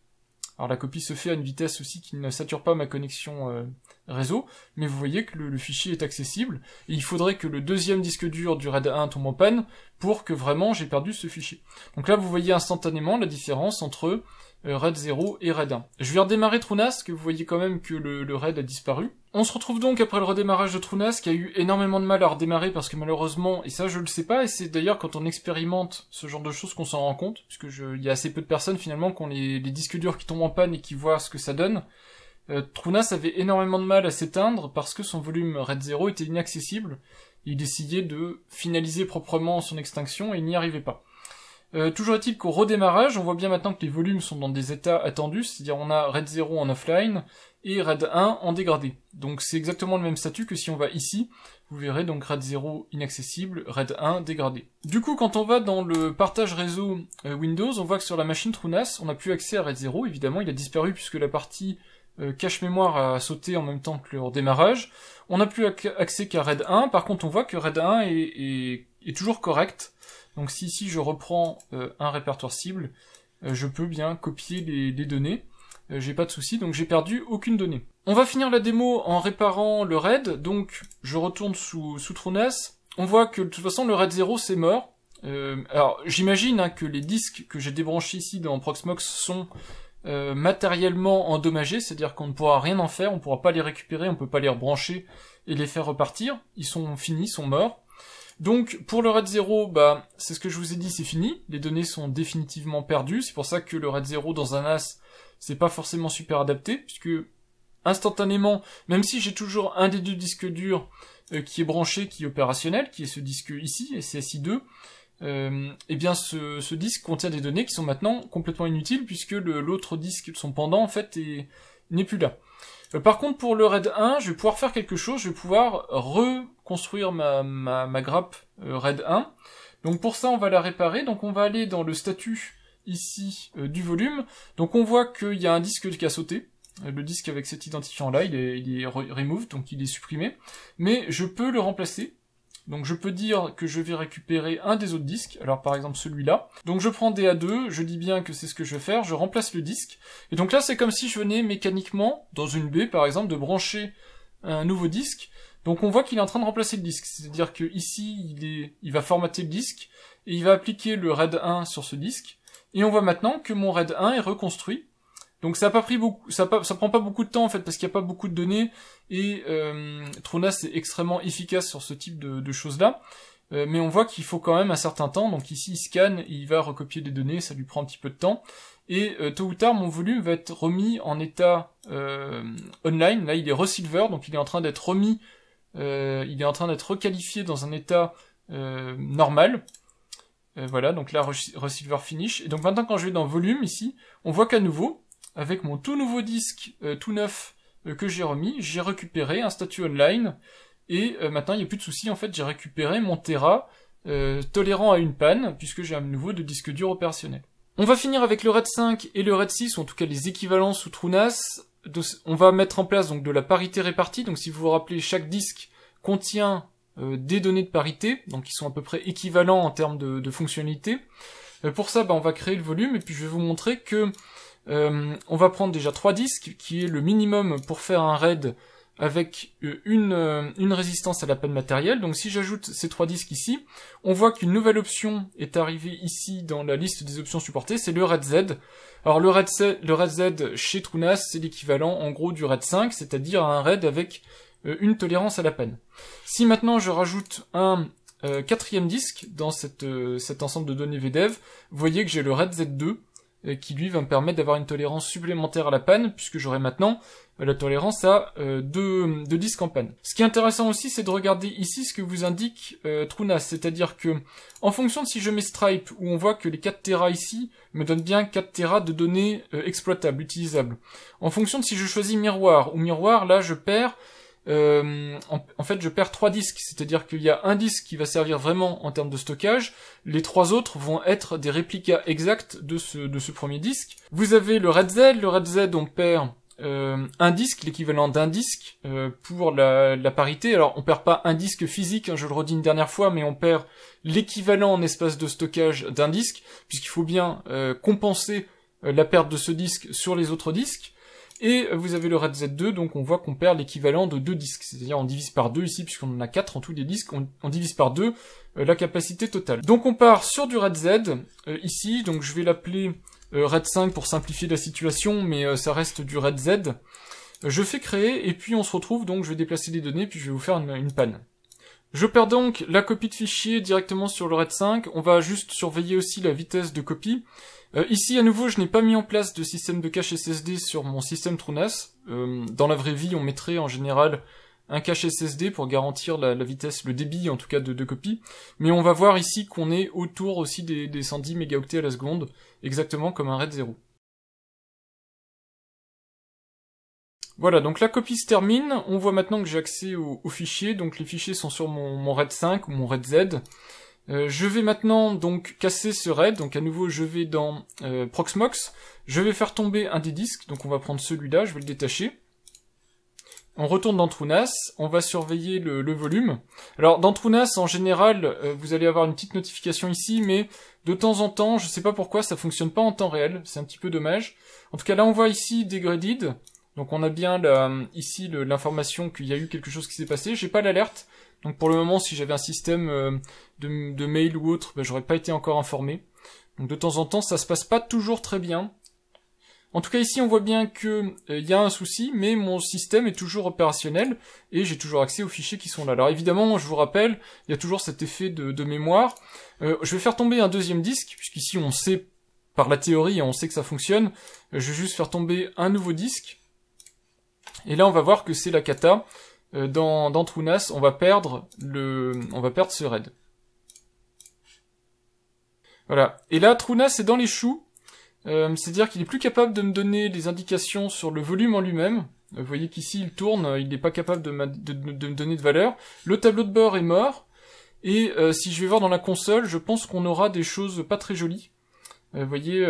Alors la copie se fait à une vitesse aussi qui ne sature pas ma connexion réseau, mais vous voyez que le fichier est accessible, et il faudrait que le deuxième disque dur du RAID 1 tombe en panne pour que vraiment j'ai perdu ce fichier. Donc là vous voyez instantanément la différence entre RAID 0 et RAID 1. Je vais redémarrer TrueNAS, que vous voyez quand même que le RAID a disparu. On se retrouve donc après le redémarrage de TrueNAS, qui a eu énormément de mal à redémarrer parce que malheureusement, et ça je le sais pas, et c'est d'ailleurs quand on expérimente ce genre de choses qu'on s'en rend compte, puisque il y a assez peu de personnes finalement qui ont les disques durs qui tombent en panne et qui voient ce que ça donne. TrueNAS avait énormément de mal à s'éteindre parce que son volume RAID 0 était inaccessible. Il essayait de finaliser proprement son extinction et il n'y arrivait pas. Toujours est-il qu'au redémarrage, on voit bien maintenant que les volumes sont dans des états attendus, c'est-à-dire on a RAID 0 en offline et RAID 1 en dégradé. Donc c'est exactement le même statut que si on va ici, vous verrez donc RAID 0 inaccessible, RAID 1 dégradé. Du coup, quand on va dans le partage réseau Windows, on voit que sur la machine TrueNAS, on n'a plus accès à RAID 0, évidemment, il a disparu puisque la partie cache mémoire a sauté en même temps que le redémarrage. On n'a plus accès qu'à RAID 1, par contre on voit que RAID 1 est toujours correct. Donc si ici je reprends un répertoire cible, je peux bien copier les données, j'ai pas de souci, donc j'ai perdu aucune donnée. On va finir la démo en réparant le RAID, donc je retourne sous TrueNAS, on voit que de toute façon le RAID 0 c'est mort. Alors j'imagine que les disques que j'ai débranchés ici dans Proxmox sont matériellement endommagés, c'est-à-dire qu'on ne pourra rien en faire, on ne pourra pas les récupérer, on ne peut pas les rebrancher et les faire repartir, ils sont finis, sont morts. Donc pour le RAID 0, c'est ce que je vous ai dit, c'est fini, les données sont définitivement perdues, c'est pour ça que le RAID 0 dans un NAS, c'est pas forcément super adapté, puisque instantanément, même si j'ai toujours un des deux disques durs qui est branché, qui est opérationnel, qui est ce disque ici, SSI2, eh bien ce disque contient des données qui sont maintenant complètement inutiles puisque l'autre disque, son pendant en fait, n'est plus là. Par contre pour le RAID 1, je vais pouvoir faire quelque chose, je vais pouvoir reconstruire ma grappe RAID 1. Donc pour ça on va la réparer, donc on va aller dans le statut ici du volume, donc on voit qu'il y a un disque qui a sauté, le disque avec cet identifiant là, il est removed, donc il est supprimé, mais je peux le remplacer. Donc je peux dire que je vais récupérer un des autres disques, alors par exemple celui-là. Donc je prends DA2, je dis bien que c'est ce que je vais faire, je remplace le disque. Et donc là c'est comme si je venais mécaniquement, dans une baie par exemple, de brancher un nouveau disque. Donc on voit qu'il est en train de remplacer le disque, c'est-à-dire que ici il va formater le disque, et il va appliquer le RAID 1 sur ce disque. Et on voit maintenant que mon RAID 1 est reconstruit. Donc ça a pas pris beaucoup, ça prend pas beaucoup de temps en fait parce qu'il n'y a pas beaucoup de données et TrueNAS est extrêmement efficace sur ce type de choses-là. Mais on voit qu'il faut quand même un certain temps. Donc ici il scanne, il va recopier des données, ça lui prend un petit peu de temps. Et tôt ou tard mon volume va être remis en état online. Là il est resilver, donc il est en train d'être remis, il est en train d'être requalifié dans un état normal. Voilà, donc là resilver finish. Et donc maintenant quand je vais dans volume ici, on voit qu'à nouveau, avec mon tout nouveau disque tout neuf que j'ai remis, j'ai récupéré un statut online, et maintenant il n'y a plus de souci, en fait j'ai récupéré mon Tera tolérant à une panne, puisque j'ai un nouveau de disque dur opérationnel. On va finir avec le RAID 5 et le RAID 6, ou en tout cas les équivalents sous TrueNAS. On va mettre en place donc de la parité répartie, donc si vous vous rappelez, chaque disque contient des données de parité, donc qui sont à peu près équivalents en termes de fonctionnalité. Pour ça, on va créer le volume, et puis je vais vous montrer que on va prendre déjà 3 disques, qui est le minimum pour faire un RAID avec une résistance à la panne matérielle. Donc si j'ajoute ces 3 disques ici, on voit qu'une nouvelle option est arrivée ici dans la liste des options supportées, c'est le RAID Z. Alors le RAID Z chez TrueNAS, c'est l'équivalent en gros du RAID 5, c'est-à-dire un RAID avec une tolérance à la panne. Si maintenant je rajoute un quatrième disque dans cet ensemble de données VDEV, vous voyez que j'ai le RAID Z2, qui lui va me permettre d'avoir une tolérance supplémentaire à la panne, puisque j'aurai maintenant la tolérance à deux disques en panne. Ce qui est intéressant aussi, c'est de regarder ici ce que vous indique TrueNAS, c'est-à-dire que en fonction de si je mets Stripe, où on voit que les 4 Tera ici me donnent bien 4 Tera de données exploitables, utilisables. En fonction de si je choisis Miroir, ou Miroir, là je perds en fait je perds 3 disques, c'est-à-dire qu'il y a un disque qui va servir vraiment en termes de stockage, les 3 autres vont être des réplicas exacts de ce premier disque. Vous avez le RAID Z, on perd un disque, l'équivalent d'un disque pour la parité. Alors on perd pas un disque physique, je le redis une dernière fois, mais on perd l'équivalent en espace de stockage d'un disque, puisqu'il faut bien compenser la perte de ce disque sur les autres disques. Et vous avez le RAID Z2, donc on voit qu'on perd l'équivalent de 2 disques, c'est-à-dire on divise par 2 ici, puisqu'on en a 4 en tout des disques, on divise par 2 la capacité totale. Donc on part sur du RAID Z, ici, donc je vais l'appeler RAID 5 pour simplifier la situation, mais ça reste du RAID Z. Je fais créer, et puis on se retrouve, donc je vais déplacer les données, puis je vais vous faire une panne. Je perds donc la copie de fichier directement sur le RAID 5, on va juste surveiller aussi la vitesse de copie. Ici, à nouveau, je n'ai pas mis en place de système de cache SSD sur mon système TrueNAS. Dans la vraie vie, on mettrait en général un cache SSD pour garantir la vitesse, le débit en tout cas de copie. Mais on va voir ici qu'on est autour aussi des 110 mégaoctets à la seconde, exactement comme un RAID 0. Voilà, donc la copie se termine. On voit maintenant que j'ai accès aux fichiers. Donc les fichiers sont sur mon RAID 5 ou mon RAID Z. Je vais maintenant donc casser ce RAID, donc à nouveau je vais dans Proxmox, je vais faire tomber un des disques, donc on va prendre celui-là, je vais le détacher. On retourne dans TrueNAS, on va surveiller le volume. Alors dans TrueNAS en général, vous allez avoir une petite notification ici, mais de temps en temps, je sais pas pourquoi, ça fonctionne pas en temps réel, c'est un petit peu dommage. En tout cas là on voit ici degraded, donc on a bien ici l'information qu'il y a eu quelque chose qui s'est passé, j'ai pas l'alerte. Donc pour le moment, si j'avais un système de mail ou autre, j'aurais pas été encore informé. Donc de temps en temps, ça se passe pas toujours très bien. En tout cas ici, on voit bien que y a un souci, mais mon système est toujours opérationnel et j'ai toujours accès aux fichiers qui sont là. Alors évidemment, je vous rappelle, il y a toujours cet effet de mémoire. Je vais faire tomber un deuxième disque, puisqu'ici on sait par la théorie, on sait que ça fonctionne. Je vais juste faire tomber un nouveau disque. Et là, on va voir que c'est la cata. Dans TrueNAS, on va perdre ce RAID. Voilà. Et là, TrueNAS est dans les choux. C'est-à-dire qu'il est plus capable de me donner des indications sur le volume en lui-même. Vous voyez qu'ici, il tourne, il n'est pas capable de me donner de valeur. Le tableau de bord est mort. Et si je vais voir dans la console, je pense qu'on aura des choses pas très jolies. Vous voyez,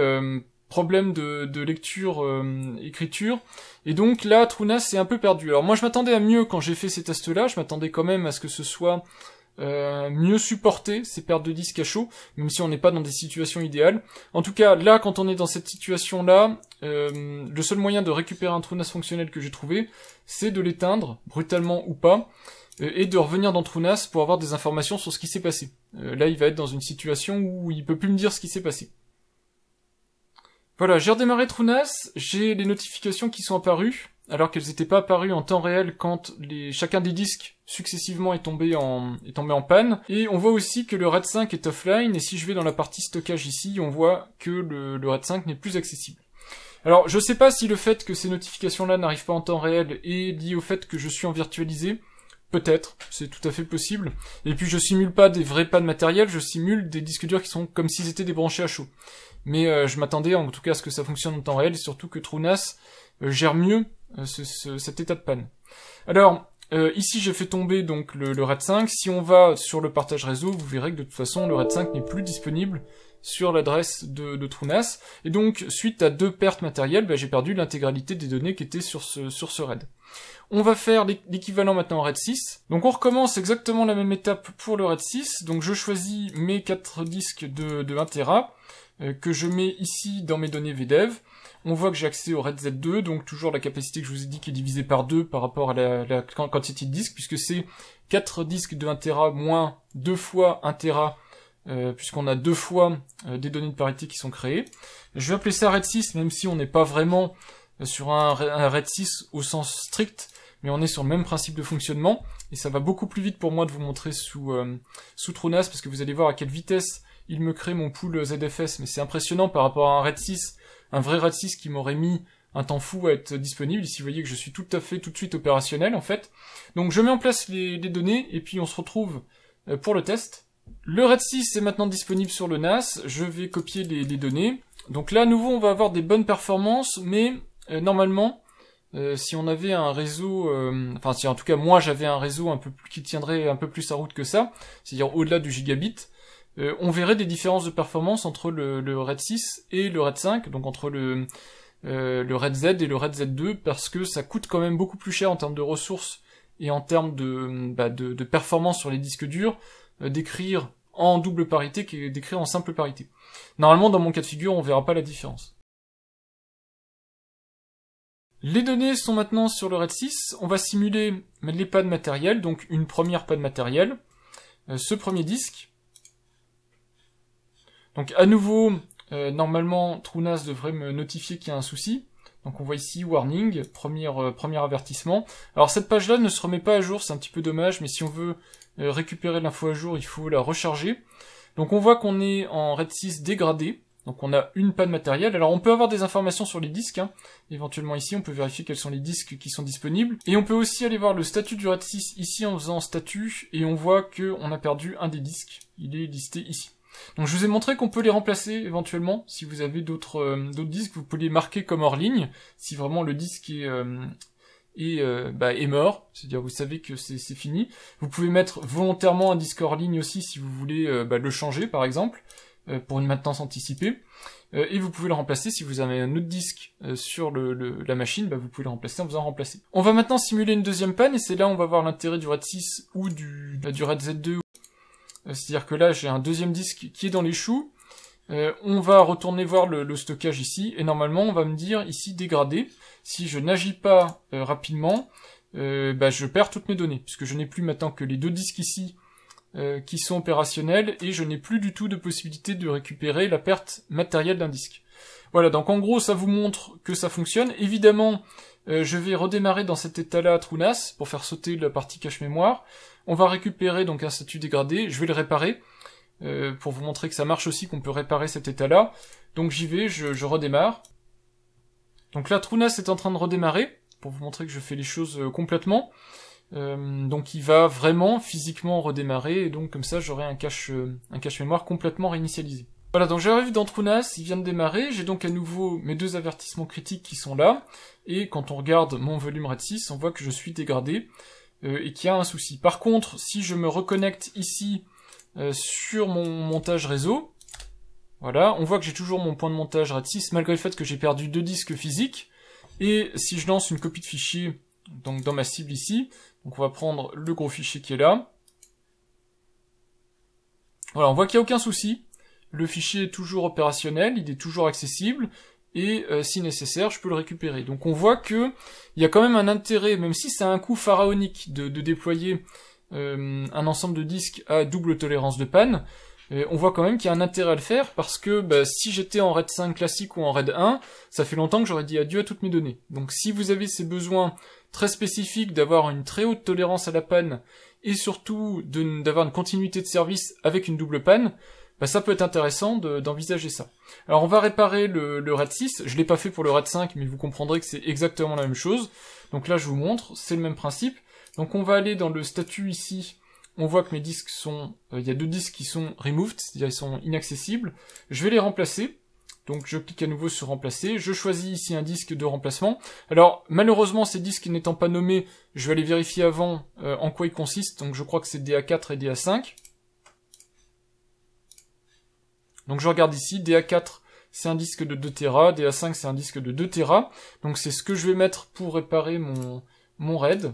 problème de lecture, écriture. Et donc là, TrueNAS est un peu perdu. Alors moi, je m'attendais à mieux quand j'ai fait ces tests-là. Je m'attendais quand même à ce que ce soit mieux supporter ces pertes de disques à chaud, même si on n'est pas dans des situations idéales. En tout cas, là, quand on est dans cette situation-là, le seul moyen de récupérer un TrueNAS fonctionnel que j'ai trouvé, c'est de l'éteindre, brutalement ou pas, et de revenir dans TrueNAS pour avoir des informations sur ce qui s'est passé. Là, il va être dans une situation où il peut plus me dire ce qui s'est passé. Voilà, j'ai redémarré TrueNAS, j'ai les notifications qui sont apparues, alors qu'elles n'étaient pas apparues en temps réel quand chacun des disques successivement est tombé en panne. Et on voit aussi que le RAID 5 est offline, et si je vais dans la partie stockage ici, on voit que le RAID 5 n'est plus accessible. Alors, je sais pas si le fait que ces notifications-là n'arrivent pas en temps réel est lié au fait que je suis en virtualisé. Peut-être, c'est tout à fait possible. Et puis je simule pas des vrais pannes matérielles, je simule des disques durs qui sont comme s'ils étaient débranchés à chaud. Mais je m'attendais en tout cas à ce que ça fonctionne en temps réel, et surtout que TrueNAS gère mieux cet état de panne. Alors, ici j'ai fait tomber donc le RAID 5. Si on va sur le partage réseau, vous verrez que de toute façon le RAID 5 n'est plus disponible sur l'adresse de TrueNAS. Et donc, suite à 2 pertes matérielles, j'ai perdu l'intégralité des données qui étaient sur ce RAID. On va faire l'équivalent maintenant en RAID 6. Donc on recommence exactement la même étape pour le RAID 6. Donc je choisis mes 4 disques de 1 Tera que je mets ici dans mes données VDEV. On voit que j'ai accès au RAID Z2, donc toujours la capacité que je vous ai dit qui est divisée par 2 par rapport à la quantité de disques, puisque c'est 4 disques de 1 Tera moins 2 fois 1 Tera, puisqu'on a 2 fois des données de parité qui sont créées. Je vais appeler ça RAID 6, même si on n'est pas vraiment sur un RAID 6 au sens strict, mais on est sur le même principe de fonctionnement, et ça va beaucoup plus vite pour moi de vous montrer sous TrueNAS, parce que vous allez voir à quelle vitesse il me crée mon pool ZFS, mais c'est impressionnant par rapport à un RAID 6, un vrai RAID 6 qui m'aurait mis un temps fou à être disponible. Ici vous voyez que je suis tout de suite opérationnel en fait. Donc je mets en place les données, et puis on se retrouve pour le test. Le RAID 6 est maintenant disponible sur le NAS, je vais copier les données. Donc là à nouveau on va avoir des bonnes performances, mais normalement, si on avait un réseau, enfin si en tout cas moi j'avais un réseau qui tiendrait un peu plus sa route que ça, c'est-à-dire au-delà du gigabit, on verrait des différences de performance entre le RAID 6 et le RAID 5, donc entre le RAID Z et le RAID Z2, parce que ça coûte quand même beaucoup plus cher en termes de ressources et en termes de performance sur les disques durs, d'écrire en double parité que d'écrire en simple parité. Normalement, dans mon cas de figure, on verra pas la différence. Les données sont maintenant sur le RAID 6, on va simuler les pannes matérielles, donc une première panne matérielle, ce premier disque. Donc à nouveau, normalement, TrueNAS devrait me notifier qu'il y a un souci. Donc on voit ici warning, premier avertissement. Alors cette page-là ne se remet pas à jour, c'est un petit peu dommage, mais si on veut récupérer l'info à jour, il faut la recharger. Donc on voit qu'on est en RAID 6 dégradé, donc on a une panne matérielle. Alors on peut avoir des informations sur les disques, éventuellement ici on peut vérifier quels sont les disques qui sont disponibles. Et on peut aussi aller voir le statut du RAID 6 ici en faisant statut, et on voit qu'on a perdu un des disques, il est listé ici. Donc je vous ai montré qu'on peut les remplacer éventuellement, si vous avez d'autres disques, vous pouvez les marquer comme hors ligne, si vraiment le disque est mort, c'est-à-dire vous savez que c'est fini. Vous pouvez mettre volontairement un disque hors ligne aussi si vous voulez le changer par exemple, pour une maintenance anticipée, et vous pouvez le remplacer si vous avez un autre disque sur la machine, vous pouvez le remplacer en faisant remplacer. On va maintenant simuler une deuxième panne, et c'est là où on va voir l'intérêt du RAID 6 ou du RAID Z2. C'est-à-dire que là, j'ai un deuxième disque qui est dans les choux. On va retourner voir le stockage ici, et normalement, on va me dire ici dégradé. Si je n'agis pas rapidement, je perds toutes mes données, puisque je n'ai plus maintenant que les 2 disques ici qui sont opérationnels, et je n'ai plus du tout de possibilité de récupérer la perte matérielle d'un disque. Voilà, donc en gros, ça vous montre que ça fonctionne. Évidemment, je vais redémarrer dans cet état-là TrueNAS pour faire sauter la partie cache mémoire. On va récupérer donc un statut dégradé, je vais le réparer, pour vous montrer que ça marche aussi, qu'on peut réparer cet état-là. Donc j'y vais, je redémarre. Donc là, TrueNAS est en train de redémarrer, pour vous montrer que je fais les choses complètement. Donc il va vraiment physiquement redémarrer, et donc comme ça j'aurai un cache mémoire complètement réinitialisé. Voilà, donc j'arrive dans TrueNAS, il vient de démarrer, j'ai donc à nouveau mes deux avertissements critiques qui sont là, et quand on regarde mon volume RAID 6, on voit que je suis dégradé, et qu'il y a un souci. Par contre, si je me reconnecte ici sur mon montage réseau, voilà, on voit que j'ai toujours mon point de montage RAID 6, malgré le fait que j'ai perdu 2 disques physiques, et si je lance une copie de fichier, donc dans ma cible ici, donc on va prendre le gros fichier qui est là, voilà, on voit qu'il n'y a aucun souci. Le fichier est toujours opérationnel, il est toujours accessible, et si nécessaire, je peux le récupérer. Donc on voit que il y a quand même un intérêt, même si c'est un coût pharaonique de déployer un ensemble de disques à double tolérance de panne, on voit quand même qu'il y a un intérêt à le faire, parce que si j'étais en RAID 5 classique ou en RAID 1, ça fait longtemps que j'aurais dit adieu à toutes mes données. Donc si vous avez ces besoins très spécifiques d'avoir une très haute tolérance à la panne, et surtout d'avoir une continuité de service avec une double panne, ça peut être intéressant d'envisager ça. Alors on va réparer le RAID 6, je l'ai pas fait pour le RAID 5, mais vous comprendrez que c'est exactement la même chose. Donc là je vous montre, c'est le même principe. Donc on va aller dans le statut ici, on voit que mes disques sont, il y a 2 disques qui sont removed, c'est-à-dire ils sont inaccessibles. Je vais les remplacer, donc je clique à nouveau sur remplacer, je choisis ici un disque de remplacement. Alors malheureusement ces disques n'étant pas nommés, je vais aller vérifier avant en quoi ils consistent, donc je crois que c'est DA4 et DA5. Donc je regarde ici, DA4 c'est un disque de 2 Tera, DA5 c'est un disque de 2 Tera, donc c'est ce que je vais mettre pour réparer mon RAID.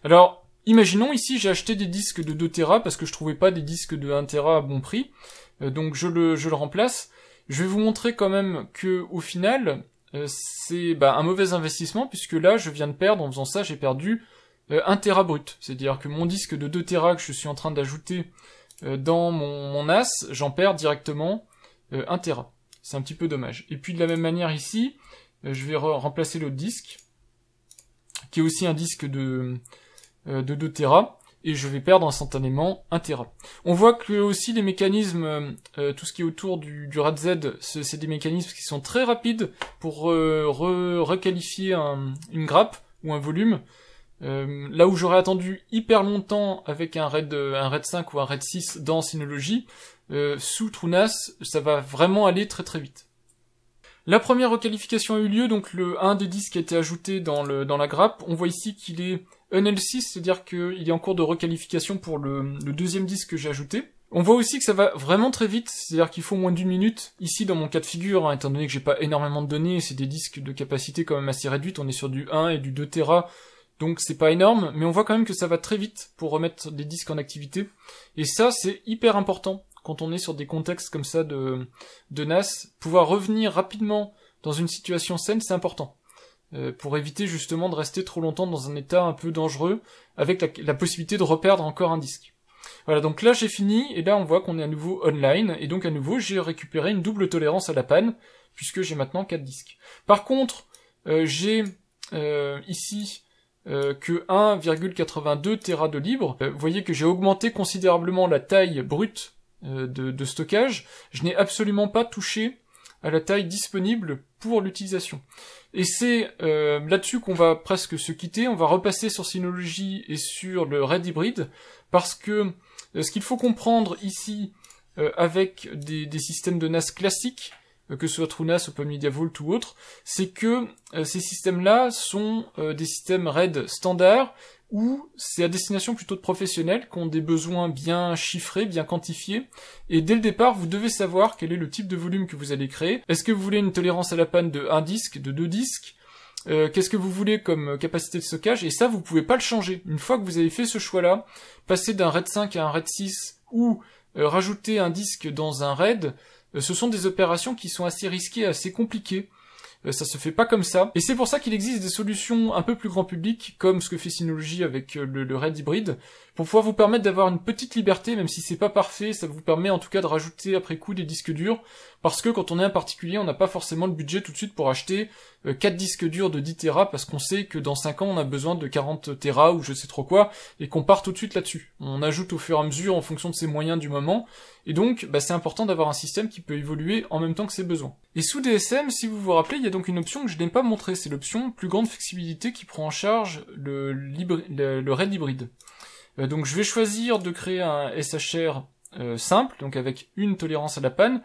Alors, imaginons ici j'ai acheté des disques de 2 Tera parce que je trouvais pas des disques de 1 Tera à bon prix, donc je le remplace. Je vais vous montrer quand même que au final, c'est un mauvais investissement, puisque là je viens de perdre, en faisant ça j'ai perdu 1 Tera brut, c'est-à-dire que mon disque de 2 Tera que je suis en train d'ajouter dans mon NAS, j'en perds directement 1 Tera. C'est un petit peu dommage. Et puis de la même manière ici, je vais remplacer l'autre disque, qui est aussi un disque de 2 Tera, et je vais perdre instantanément 1 Tera. On voit que aussi les mécanismes, tout ce qui est autour du RAID Z, c'est des mécanismes qui sont très rapides pour requalifier une grappe ou un volume. Là où j'aurais attendu hyper longtemps avec un RAID 5 ou un RAID 6 dans Synology, sous TrueNAS, ça va vraiment aller très très vite. La première requalification a eu lieu, donc un des disques a été ajouté dans la grappe. On voit ici qu'il est UNL6, c'est-à-dire qu'il est en cours de requalification pour le deuxième disque que j'ai ajouté. On voit aussi que ça va vraiment très vite, c'est-à-dire qu'il faut moins d'1 minute. Ici, dans mon cas de figure, étant donné que j'ai pas énormément de données, c'est des disques de capacité quand même assez réduite, on est sur du 1 et du 2 Tera, donc c'est pas énorme, mais on voit quand même que ça va très vite pour remettre des disques en activité. Et ça, c'est hyper important quand on est sur des contextes comme ça de NAS. Pouvoir revenir rapidement dans une situation saine, c'est important. Pour éviter justement de rester trop longtemps dans un état un peu dangereux, avec la possibilité de reperdre encore un disque. Voilà, donc là j'ai fini, et là on voit qu'on est à nouveau online, et donc à nouveau j'ai récupéré une double tolérance à la panne, puisque j'ai maintenant 4 disques. Par contre, j'ai ici que 1,82 Tera de libre. Vous voyez que j'ai augmenté considérablement la taille brute de stockage. Je n'ai absolument pas touché à la taille disponible pour l'utilisation. Et c'est là-dessus qu'on va presque se quitter. On va repasser sur Synology et sur le RAID hybride, parce que ce qu'il faut comprendre ici avec des systèmes de NAS classiques, que ce soit TrueNAS, OpenMediaVault ou autre, c'est que ces systèmes-là sont des systèmes RAID standards, où c'est à destination plutôt de professionnels qui ont des besoins bien chiffrés, bien quantifiés, et dès le départ, vous devez savoir quel est le type de volume que vous allez créer. Est-ce que vous voulez une tolérance à la panne de 1 disque, de 2 disques? Qu'est-ce que vous voulez comme capacité de stockage? Et ça, vous pouvez pas le changer. Une fois que vous avez fait ce choix-là, passer d'un RAID 5 à un RAID 6, ou rajouter un disque dans un RAID, ce sont des opérations qui sont assez risquées, assez compliquées. Ça se fait pas comme ça. Et c'est pour ça qu'il existe des solutions un peu plus grand public, comme ce que fait Synology avec le RAID hybride, pour pouvoir vous permettre d'avoir une petite liberté, même si c'est pas parfait, ça vous permet en tout cas de rajouter après coup des disques durs, parce que quand on est un particulier, on n'a pas forcément le budget tout de suite pour acheter 4 disques durs de 10 Tera, parce qu'on sait que dans 5 ans, on a besoin de 40 Tera ou je sais trop quoi, et qu'on part tout de suite là-dessus. On ajoute au fur et à mesure en fonction de ses moyens du moment, et donc c'est important d'avoir un système qui peut évoluer en même temps que ses besoins. Et sous DSM, si vous vous rappelez, il y a donc une option que je n'ai pas montrée, c'est l'option plus grande flexibilité qui prend en charge le RAID hybride. Donc je vais choisir de créer un SHR simple, donc avec une tolérance à la panne.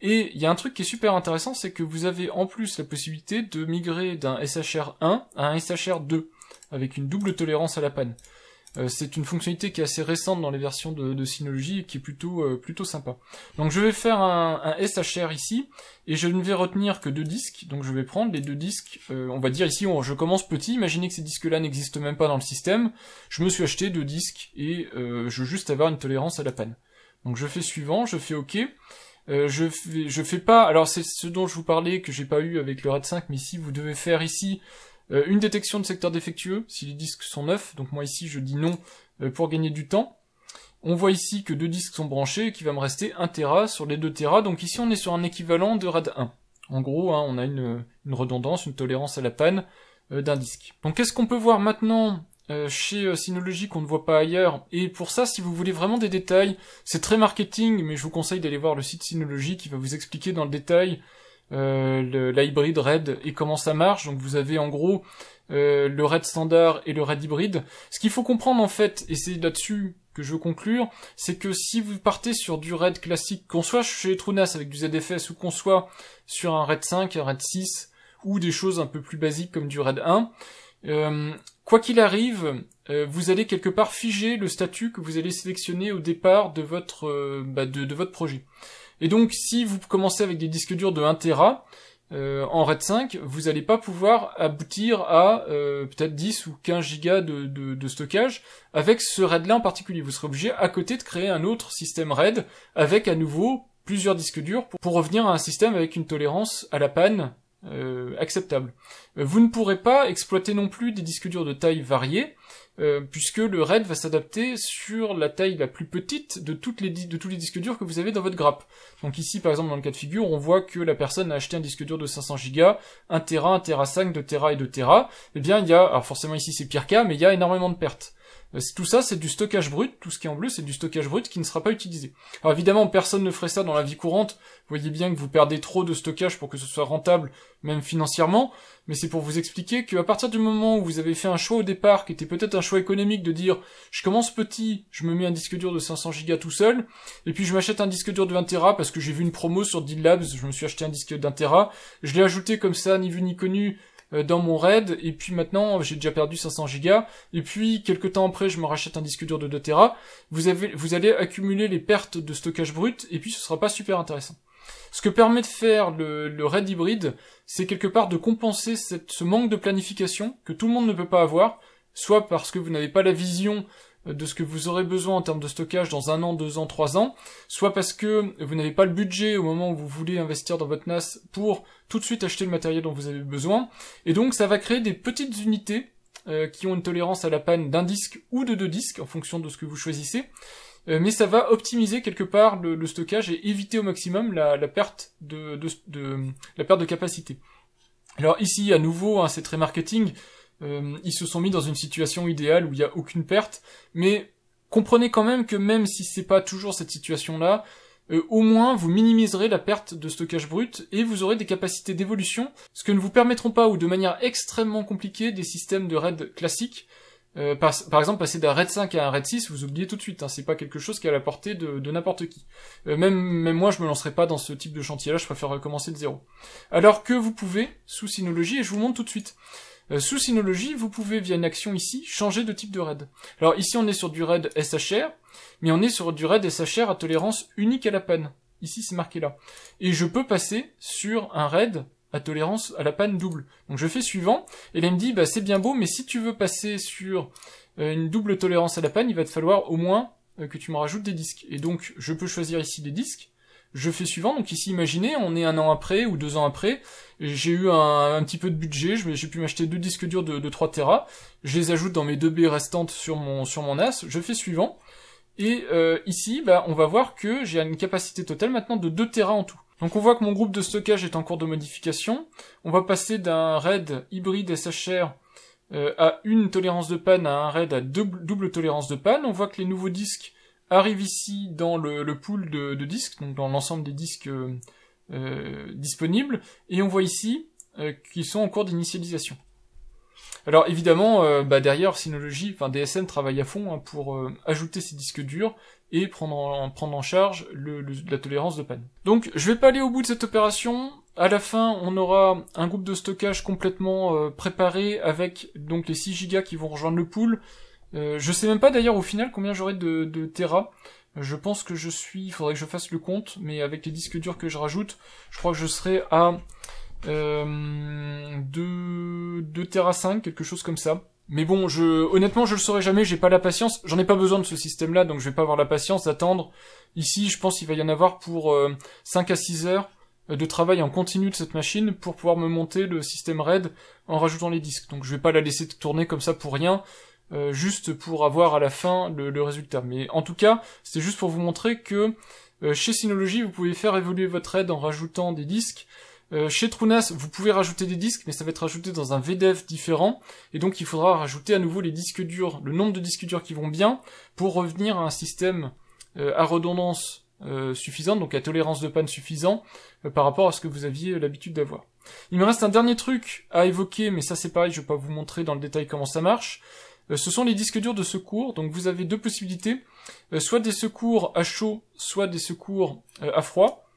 Et il y a un truc qui est super intéressant, c'est que vous avez en plus la possibilité de migrer d'un SHR 1 à un SHR 2, avec une double tolérance à la panne. C'est une fonctionnalité qui est assez récente dans les versions de Synology et qui est plutôt sympa. Donc je vais faire un SHR ici, et je ne vais retenir que 2 disques, donc je vais prendre les 2 disques, on va dire ici, je commence petit, imaginez que ces disques-là n'existent même pas dans le système, je me suis acheté 2 disques, et je veux juste avoir une tolérance à la panne. Donc je fais suivant, je fais OK, je fais pas, alors c'est ce dont je vous parlais que j'ai pas eu avec le RAID 5, mais ici vous devez faire ici une détection de secteur défectueux si les disques sont neufs, donc moi ici je dis non pour gagner du temps. On voit ici que 2 disques sont branchés et qu'il va me rester 1 Tera sur les 2 Tera, donc ici on est sur un équivalent de RAID 1. En gros, hein, on a une redondance, une tolérance à la panne d'un disque. Donc qu'est-ce qu'on peut voir maintenant chez Synology qu'on ne voit pas ailleurs, et pour ça, si vous voulez vraiment des détails, c'est très marketing, mais je vous conseille d'aller voir le site Synology qui va vous expliquer dans le détail la hybride RAID et comment ça marche. Donc vous avez en gros le RAID standard et le RAID hybride. Ce qu'il faut comprendre en fait, et c'est là-dessus que je veux conclure, c'est que si vous partez sur du RAID classique, qu'on soit chez TrueNAS avec du ZFS ou qu'on soit sur un RAID 5, un RAID 6 ou des choses un peu plus basiques comme du RAID 1, quoi qu'il arrive, vous allez quelque part figer le statut que vous allez sélectionner au départ de votre de votre projet. Et donc, si vous commencez avec des disques durs de 1 Tera en RAID 5, vous n'allez pas pouvoir aboutir à peut-être 10 ou 15 gigas de stockage avec ce RAID-là en particulier. Vous serez obligé à côté de créer un autre système RAID avec à nouveau plusieurs disques durs pour revenir à un système avec une tolérance à la panne acceptable. Vous ne pourrez pas exploiter non plus des disques durs de taille variée, puisque le RAID va s'adapter sur la taille la plus petite de tous les disques durs que vous avez dans votre grappe. Donc ici, par exemple, dans le cas de figure, on voit que la personne a acheté un disque dur de 500 Go, 1 Tera, 1 Tera 5, 2 Tera et 2 Tera. Eh bien, il y a, alors forcément ici c'est pire cas, mais il y a énormément de pertes. Tout ça, c'est du stockage brut, tout ce qui est en bleu, c'est du stockage brut qui ne sera pas utilisé. Alors évidemment, personne ne ferait ça dans la vie courante, vous voyez bien que vous perdez trop de stockage pour que ce soit rentable, même financièrement, mais c'est pour vous expliquer qu'à partir du moment où vous avez fait un choix au départ, qui était peut-être un choix économique de dire, je commence petit, je me mets un disque dur de 500 Go tout seul, et puis je m'achète un disque dur de 1 Tera parce que j'ai vu une promo sur Deal Labs, je me suis acheté un disque d'1 Tera, je l'ai ajouté comme ça, ni vu ni connu, dans mon RAID, et puis maintenant j'ai déjà perdu 500 Go, et puis quelques temps après je me rachète un disque dur de 2 Tera, vous allez accumuler les pertes de stockage brut, et puis ce sera pas super intéressant. Ce que permet de faire le RAID hybride, c'est quelque part de compenser ce manque de planification que tout le monde ne peut pas avoir, soit parce que vous n'avez pas la vision de ce que vous aurez besoin en termes de stockage dans 1 an, 2 ans, 3 ans, soit parce que vous n'avez pas le budget au moment où vous voulez investir dans votre NAS pour tout de suite acheter le matériel dont vous avez besoin, et donc ça va créer des petites unités qui ont une tolérance à la panne d'un disque ou de 2 disques, en fonction de ce que vous choisissez, mais ça va optimiser quelque part le stockage et éviter au maximum la perte de capacité. Alors ici, à nouveau, hein, c'est très marketing, ils se sont mis dans une situation idéale où il n'y a aucune perte, mais comprenez quand même que même si c'est pas toujours cette situation-là, au moins vous minimiserez la perte de stockage brut et vous aurez des capacités d'évolution, ce que ne vous permettront pas, ou de manière extrêmement compliquée, des systèmes de RAID classiques. Par exemple, passer d'un RAID 5 à un RAID 6, vous oubliez tout de suite, hein, c'est pas quelque chose qui est à la portée de n'importe qui. Même moi, je me lancerai pas dans ce type de chantier-là, je préfère recommencer de zéro. Alors que vous pouvez, sous Synology, et je vous montre tout de suite, sous Synology, vous pouvez, via une action ici, changer de type de RAID. Alors ici, on est sur du RAID SHR, mais on est sur du RAID SHR à tolérance unique à la panne. Ici, c'est marqué là. Et je peux passer sur un RAID à tolérance à la panne double. Donc je fais suivant, et là il me dit, bah c'est bien beau, mais si tu veux passer sur une double tolérance à la panne, il va te falloir au moins que tu me rajoutes des disques. Et donc je peux choisir ici des disques, je fais suivant, donc ici imaginez, on est 1 an après ou 2 ans après, j'ai eu un petit peu de budget, j'ai pu m'acheter 2 disques durs de 3 Tera, je les ajoute dans mes 2 B restantes sur mon NAS, je fais suivant, et ici bah, on va voir que j'ai une capacité totale maintenant de 2 Tera en tout. Donc on voit que mon groupe de stockage est en cours de modification, on va passer d'un RAID hybride SHR à une tolérance de panne à un RAID à double tolérance de panne, on voit que les nouveaux disques arrive ici dans le pool de disques, donc dans l'ensemble des disques disponibles, et on voit ici qu'ils sont en cours d'initialisation. Alors évidemment, derrière Synology, enfin DSM travaille à fond pour ajouter ces disques durs et prendre en charge la tolérance de panne. Donc je vais pas aller au bout de cette opération. À la fin, on aura un groupe de stockage complètement préparé avec donc les 6 Go qui vont rejoindre le pool. Je sais même pas d'ailleurs au final combien j'aurai de Tera. Je pense que il faudrait que je fasse le compte, mais avec les disques durs que je rajoute, je crois que je serai à 2 Tera 5, quelque chose comme ça. Mais bon, honnêtement, je le saurai jamais, j'ai pas la patience, j'en ai pas besoin de ce système-là, donc je vais pas avoir la patience d'attendre. Ici, je pense qu'il va y en avoir pour 5 à 6 heures de travail en continu de cette machine pour pouvoir me monter le système RAID en rajoutant les disques. Donc je vais pas la laisser tourner comme ça pour rien. Juste pour avoir à la fin le résultat. Mais en tout cas, c'est juste pour vous montrer que chez Synology, vous pouvez faire évoluer votre RAID en rajoutant des disques. Chez TrueNAS, vous pouvez rajouter des disques, mais ça va être rajouté dans un VDEV différent, et donc il faudra rajouter à nouveau les disques durs, le nombre de disques durs qui vont bien, pour revenir à un système à redondance suffisante, donc à tolérance de panne suffisant, par rapport à ce que vous aviez l'habitude d'avoir. Il me reste un dernier truc à évoquer, mais ça c'est pareil, je vais pas vous montrer dans le détail comment ça marche. Ce sont les disques durs de secours, donc vous avez deux possibilités, soit des secours à chaud, soit des secours à froid.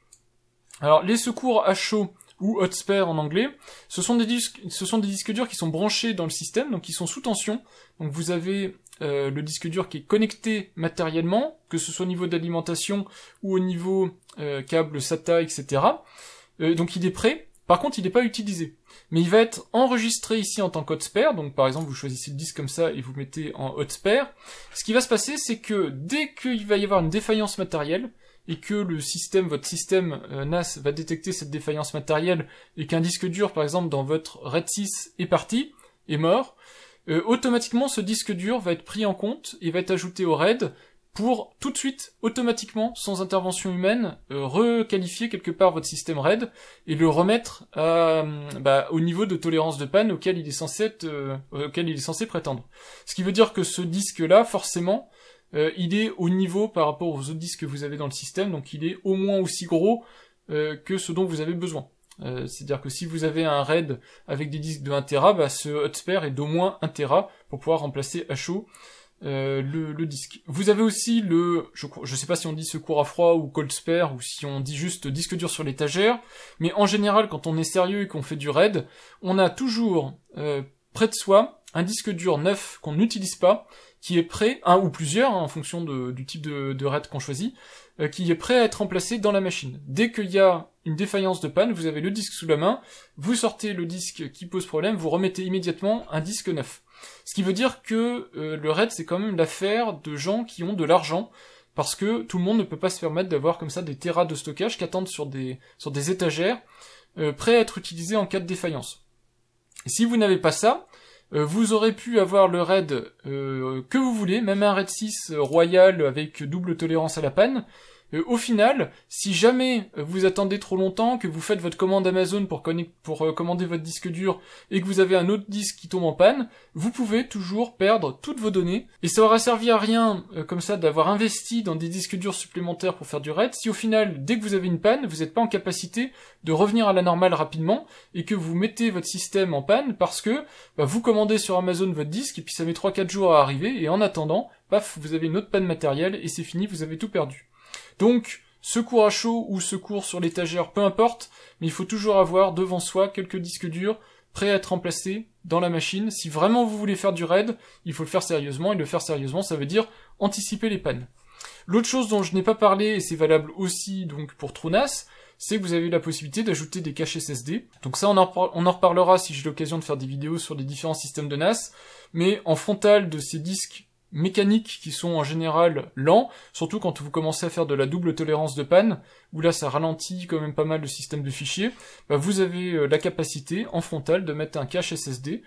Alors les secours à chaud ou hot spare en anglais, ce sont des disques durs qui sont branchés dans le système, donc qui sont sous tension. Donc vous avez le disque dur qui est connecté matériellement, que ce soit au niveau d'alimentation ou au niveau câble SATA, etc. Donc il est prêt. Par contre, il n'est pas utilisé. Mais il va être enregistré ici en tant qu'hot spare. Donc par exemple, vous choisissez le disque comme ça et vous mettez en hot spare. Ce qui va se passer, c'est que dès qu'il va y avoir une défaillance matérielle, et que votre système NAS va détecter cette défaillance matérielle, et qu'un disque dur, par exemple, dans votre RAID 6 est parti, est mort, automatiquement ce disque dur va être pris en compte et va être ajouté au RAID pour tout de suite, automatiquement, sans intervention humaine, requalifier quelque part votre système RAID et le remettre au niveau de tolérance de panne auquel il est censé prétendre. Ce qui veut dire que ce disque-là, forcément, il est au niveau par rapport aux autres disques que vous avez dans le système, donc il est au moins aussi gros que ce dont vous avez besoin. C'est-à-dire que si vous avez un RAID avec des disques de 1 Tera, ce hot spare est d'au moins 1 Tera pour pouvoir remplacer à chaud le disque. Vous avez aussi je sais pas si on dit secours à froid ou cold spare ou si on dit juste disque dur sur l'étagère, mais en général quand on est sérieux et qu'on fait du RAID, on a toujours près de soi un disque dur neuf qu'on n'utilise pas, qui est prêt, un ou plusieurs, en fonction du type de RAID qu'on choisit, qui est prêt à être remplacé dans la machine. Dès qu'il y a une défaillance de panne, vous avez le disque sous la main, vous sortez le disque qui pose problème, vous remettez immédiatement un disque neuf. Ce qui veut dire que le RAID, c'est quand même l'affaire de gens qui ont de l'argent, parce que tout le monde ne peut pas se permettre d'avoir comme ça des terras de stockage qui attendent sur des étagères, prêts à être utilisés en cas de défaillance. Et si vous n'avez pas ça, vous aurez pu avoir le RAID que vous voulez, même un RAID 6 royal avec double tolérance à la panne. Au final, si jamais vous attendez trop longtemps, que vous faites votre commande Amazon pour commander votre disque dur et que vous avez un autre disque qui tombe en panne, vous pouvez toujours perdre toutes vos données. Et ça aura servi à rien, comme ça, d'avoir investi dans des disques durs supplémentaires pour faire du RAID, si au final, dès que vous avez une panne, vous n'êtes pas en capacité de revenir à la normale rapidement et que vous mettez votre système en panne parce que vous commandez sur Amazon votre disque et puis ça met 3-4 jours à arriver et en attendant, paf, vous avez une autre panne matérielle et c'est fini, vous avez tout perdu. Donc, secours à chaud ou secours sur l'étagère, peu importe, mais il faut toujours avoir devant soi quelques disques durs prêts à être remplacés dans la machine. Si vraiment vous voulez faire du RAID, il faut le faire sérieusement, et le faire sérieusement, ça veut dire anticiper les pannes. L'autre chose dont je n'ai pas parlé, et c'est valable aussi donc pour TrueNAS, c'est que vous avez la possibilité d'ajouter des caches SSD. Donc ça, on en reparlera si j'ai l'occasion de faire des vidéos sur les différents systèmes de NAS, mais en frontal de ces disques mécaniques qui sont en général lents, surtout quand vous commencez à faire de la double tolérance de panne, où là ça ralentit quand même pas mal le système de fichiers, vous avez la capacité en frontal de mettre un cache SSD,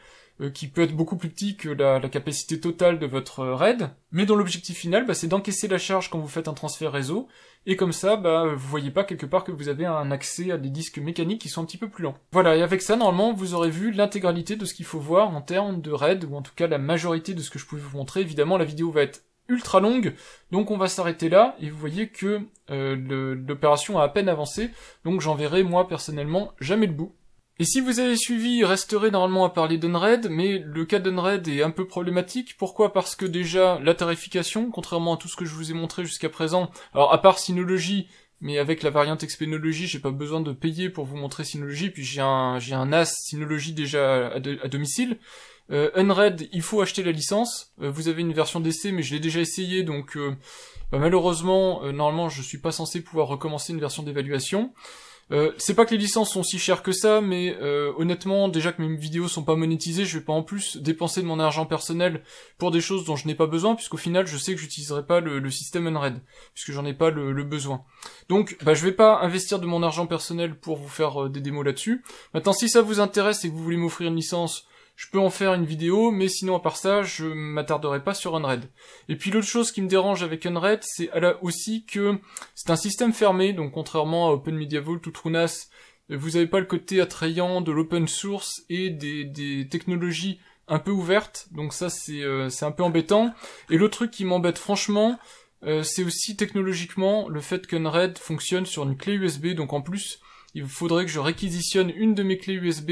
qui peut être beaucoup plus petit que la capacité totale de votre RAID, mais dont l'objectif final, c'est d'encaisser la charge quand vous faites un transfert réseau, et comme ça, vous voyez pas quelque part que vous avez un accès à des disques mécaniques qui sont un petit peu plus lents. Voilà, et avec ça, normalement, vous aurez vu l'intégralité de ce qu'il faut voir en termes de RAID, ou en tout cas la majorité de ce que je pouvais vous montrer. Évidemment, la vidéo va être ultra longue, donc on va s'arrêter là, et vous voyez que l'opération a à peine avancé, donc j'en verrai, moi, personnellement, jamais le bout. Et si vous avez suivi, il resterait normalement à parler d'Unraid, mais le cas d'Unraid est un peu problématique. Pourquoi? Parce que déjà, la tarification, contrairement à tout ce que je vous ai montré jusqu'à présent, alors à part Synology, mais avec la variante Xpenology, j'ai pas besoin de payer pour vous montrer Synology, puis j'ai un NAS Synology déjà à domicile. Unraid, il faut acheter la licence. Vous avez une version d'essai, mais je l'ai déjà essayé, donc malheureusement, normalement, je suis pas censé pouvoir recommencer une version d'évaluation. C'est pas que les licences sont si chères que ça, mais honnêtement, déjà que mes vidéos sont pas monétisées, je vais pas en plus dépenser de mon argent personnel pour des choses dont je n'ai pas besoin, puisqu'au final, je sais que j'utiliserai pas le système Unraid, puisque j'en ai pas le besoin. Donc, je vais pas investir de mon argent personnel pour vous faire des démos là-dessus. Maintenant, si ça vous intéresse et que vous voulez m'offrir une licence, je peux en faire une vidéo, mais sinon à part ça, je m'attarderai pas sur Unraid. Et puis l'autre chose qui me dérange avec Unraid, c'est aussi que c'est un système fermé, donc contrairement à Open Media Vault ou TrueNAS, vous n'avez pas le côté attrayant de l'open source et des technologies un peu ouvertes, donc ça c'est un peu embêtant. Et l'autre truc qui m'embête franchement, c'est aussi technologiquement le fait qu'Unraid fonctionne sur une clé USB, donc en plus il faudrait que je réquisitionne une de mes clés USB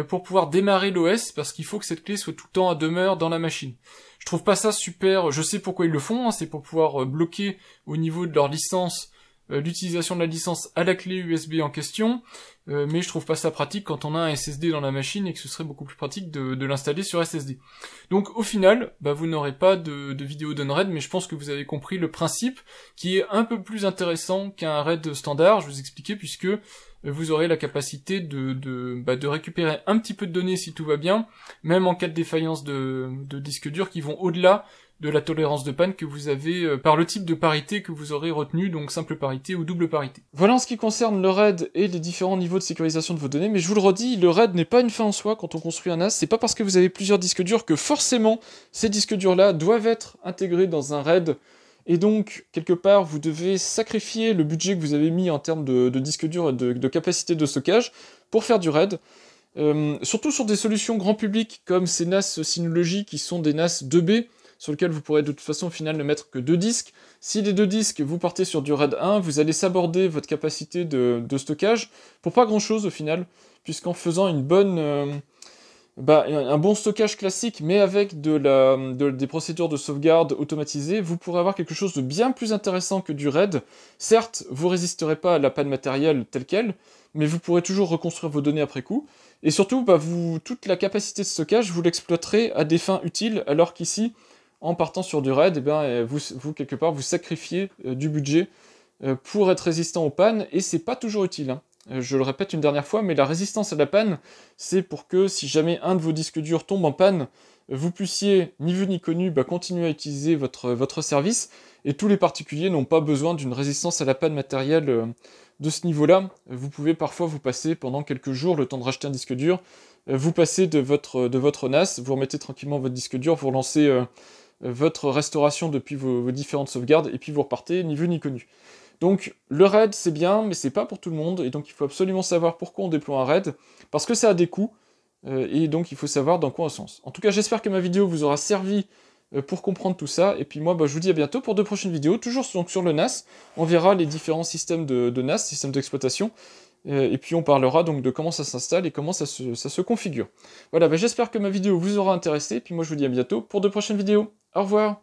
pour pouvoir démarrer l'OS, parce qu'il faut que cette clé soit tout le temps à demeure dans la machine. Je trouve pas ça super, je sais pourquoi ils le font, hein, c'est pour pouvoir bloquer au niveau de leur licence l'utilisation de la licence à la clé USB en question, mais je trouve pas ça pratique quand on a un SSD dans la machine et que ce serait beaucoup plus pratique de l'installer sur SSD. Donc au final, vous n'aurez pas de vidéo d'Unraid, mais je pense que vous avez compris le principe, qui est un peu plus intéressant qu'un RAID standard, je vous expliquais, puisque vous aurez la capacité de récupérer un petit peu de données si tout va bien, même en cas de défaillance de disque dur qui vont au-delà de la tolérance de panne que vous avez par le type de parité que vous aurez retenu, donc simple parité ou double parité. Voilà en ce qui concerne le RAID et les différents niveaux de sécurisation de vos données, mais je vous le redis, le RAID n'est pas une fin en soi quand on construit un NAS, c'est pas parce que vous avez plusieurs disques durs que forcément ces disques durs-là doivent être intégrés dans un RAID, et donc quelque part vous devez sacrifier le budget que vous avez mis en termes de disques durs et de capacité de stockage pour faire du RAID. Surtout sur des solutions grand public comme ces NAS Synology qui sont des NAS 2B, sur lequel vous pourrez de toute façon au final ne mettre que 2 disques. Si les 2 disques, vous partez sur du RAID 1, vous allez saborder votre capacité de stockage pour pas grand chose au final, puisqu'en faisant une bonne, un bon stockage classique, mais avec des procédures de sauvegarde automatisées, vous pourrez avoir quelque chose de bien plus intéressant que du RAID. Certes, vous résisterez pas à la panne matérielle telle qu'elle, mais vous pourrez toujours reconstruire vos données après coup. Et surtout, toute la capacité de stockage, vous l'exploiterez à des fins utiles, alors qu'ici, en partant sur du RAID, vous quelque part, vous sacrifiez du budget pour être résistant aux pannes, et c'est pas toujours utile, hein. Je le répète une dernière fois, mais la résistance à la panne, c'est pour que si jamais un de vos disques durs tombe en panne, vous puissiez, ni vu ni connu, continuer à utiliser votre service, et tous les particuliers n'ont pas besoin d'une résistance à la panne matérielle de ce niveau-là. Vous pouvez parfois vous passer pendant quelques jours, le temps de racheter un disque dur, vous passez de votre NAS, vous remettez tranquillement votre disque dur, vous relancez votre restauration depuis vos différentes sauvegardes, et puis vous repartez, ni vu ni connu. Donc le RAID c'est bien, mais c'est pas pour tout le monde, et donc il faut absolument savoir pourquoi on déploie un RAID, parce que ça a des coûts, et donc il faut savoir dans quoi on se lance. En tout cas, j'espère que ma vidéo vous aura servi pour comprendre tout ça, et puis moi je vous dis à bientôt pour de prochaines vidéos, toujours donc sur le NAS, on verra les différents systèmes de NAS, systèmes d'exploitation, et puis on parlera donc de comment ça s'installe et comment ça se configure. Voilà, j'espère que ma vidéo vous aura intéressé, et puis moi je vous dis à bientôt pour de prochaines vidéos. Au revoir.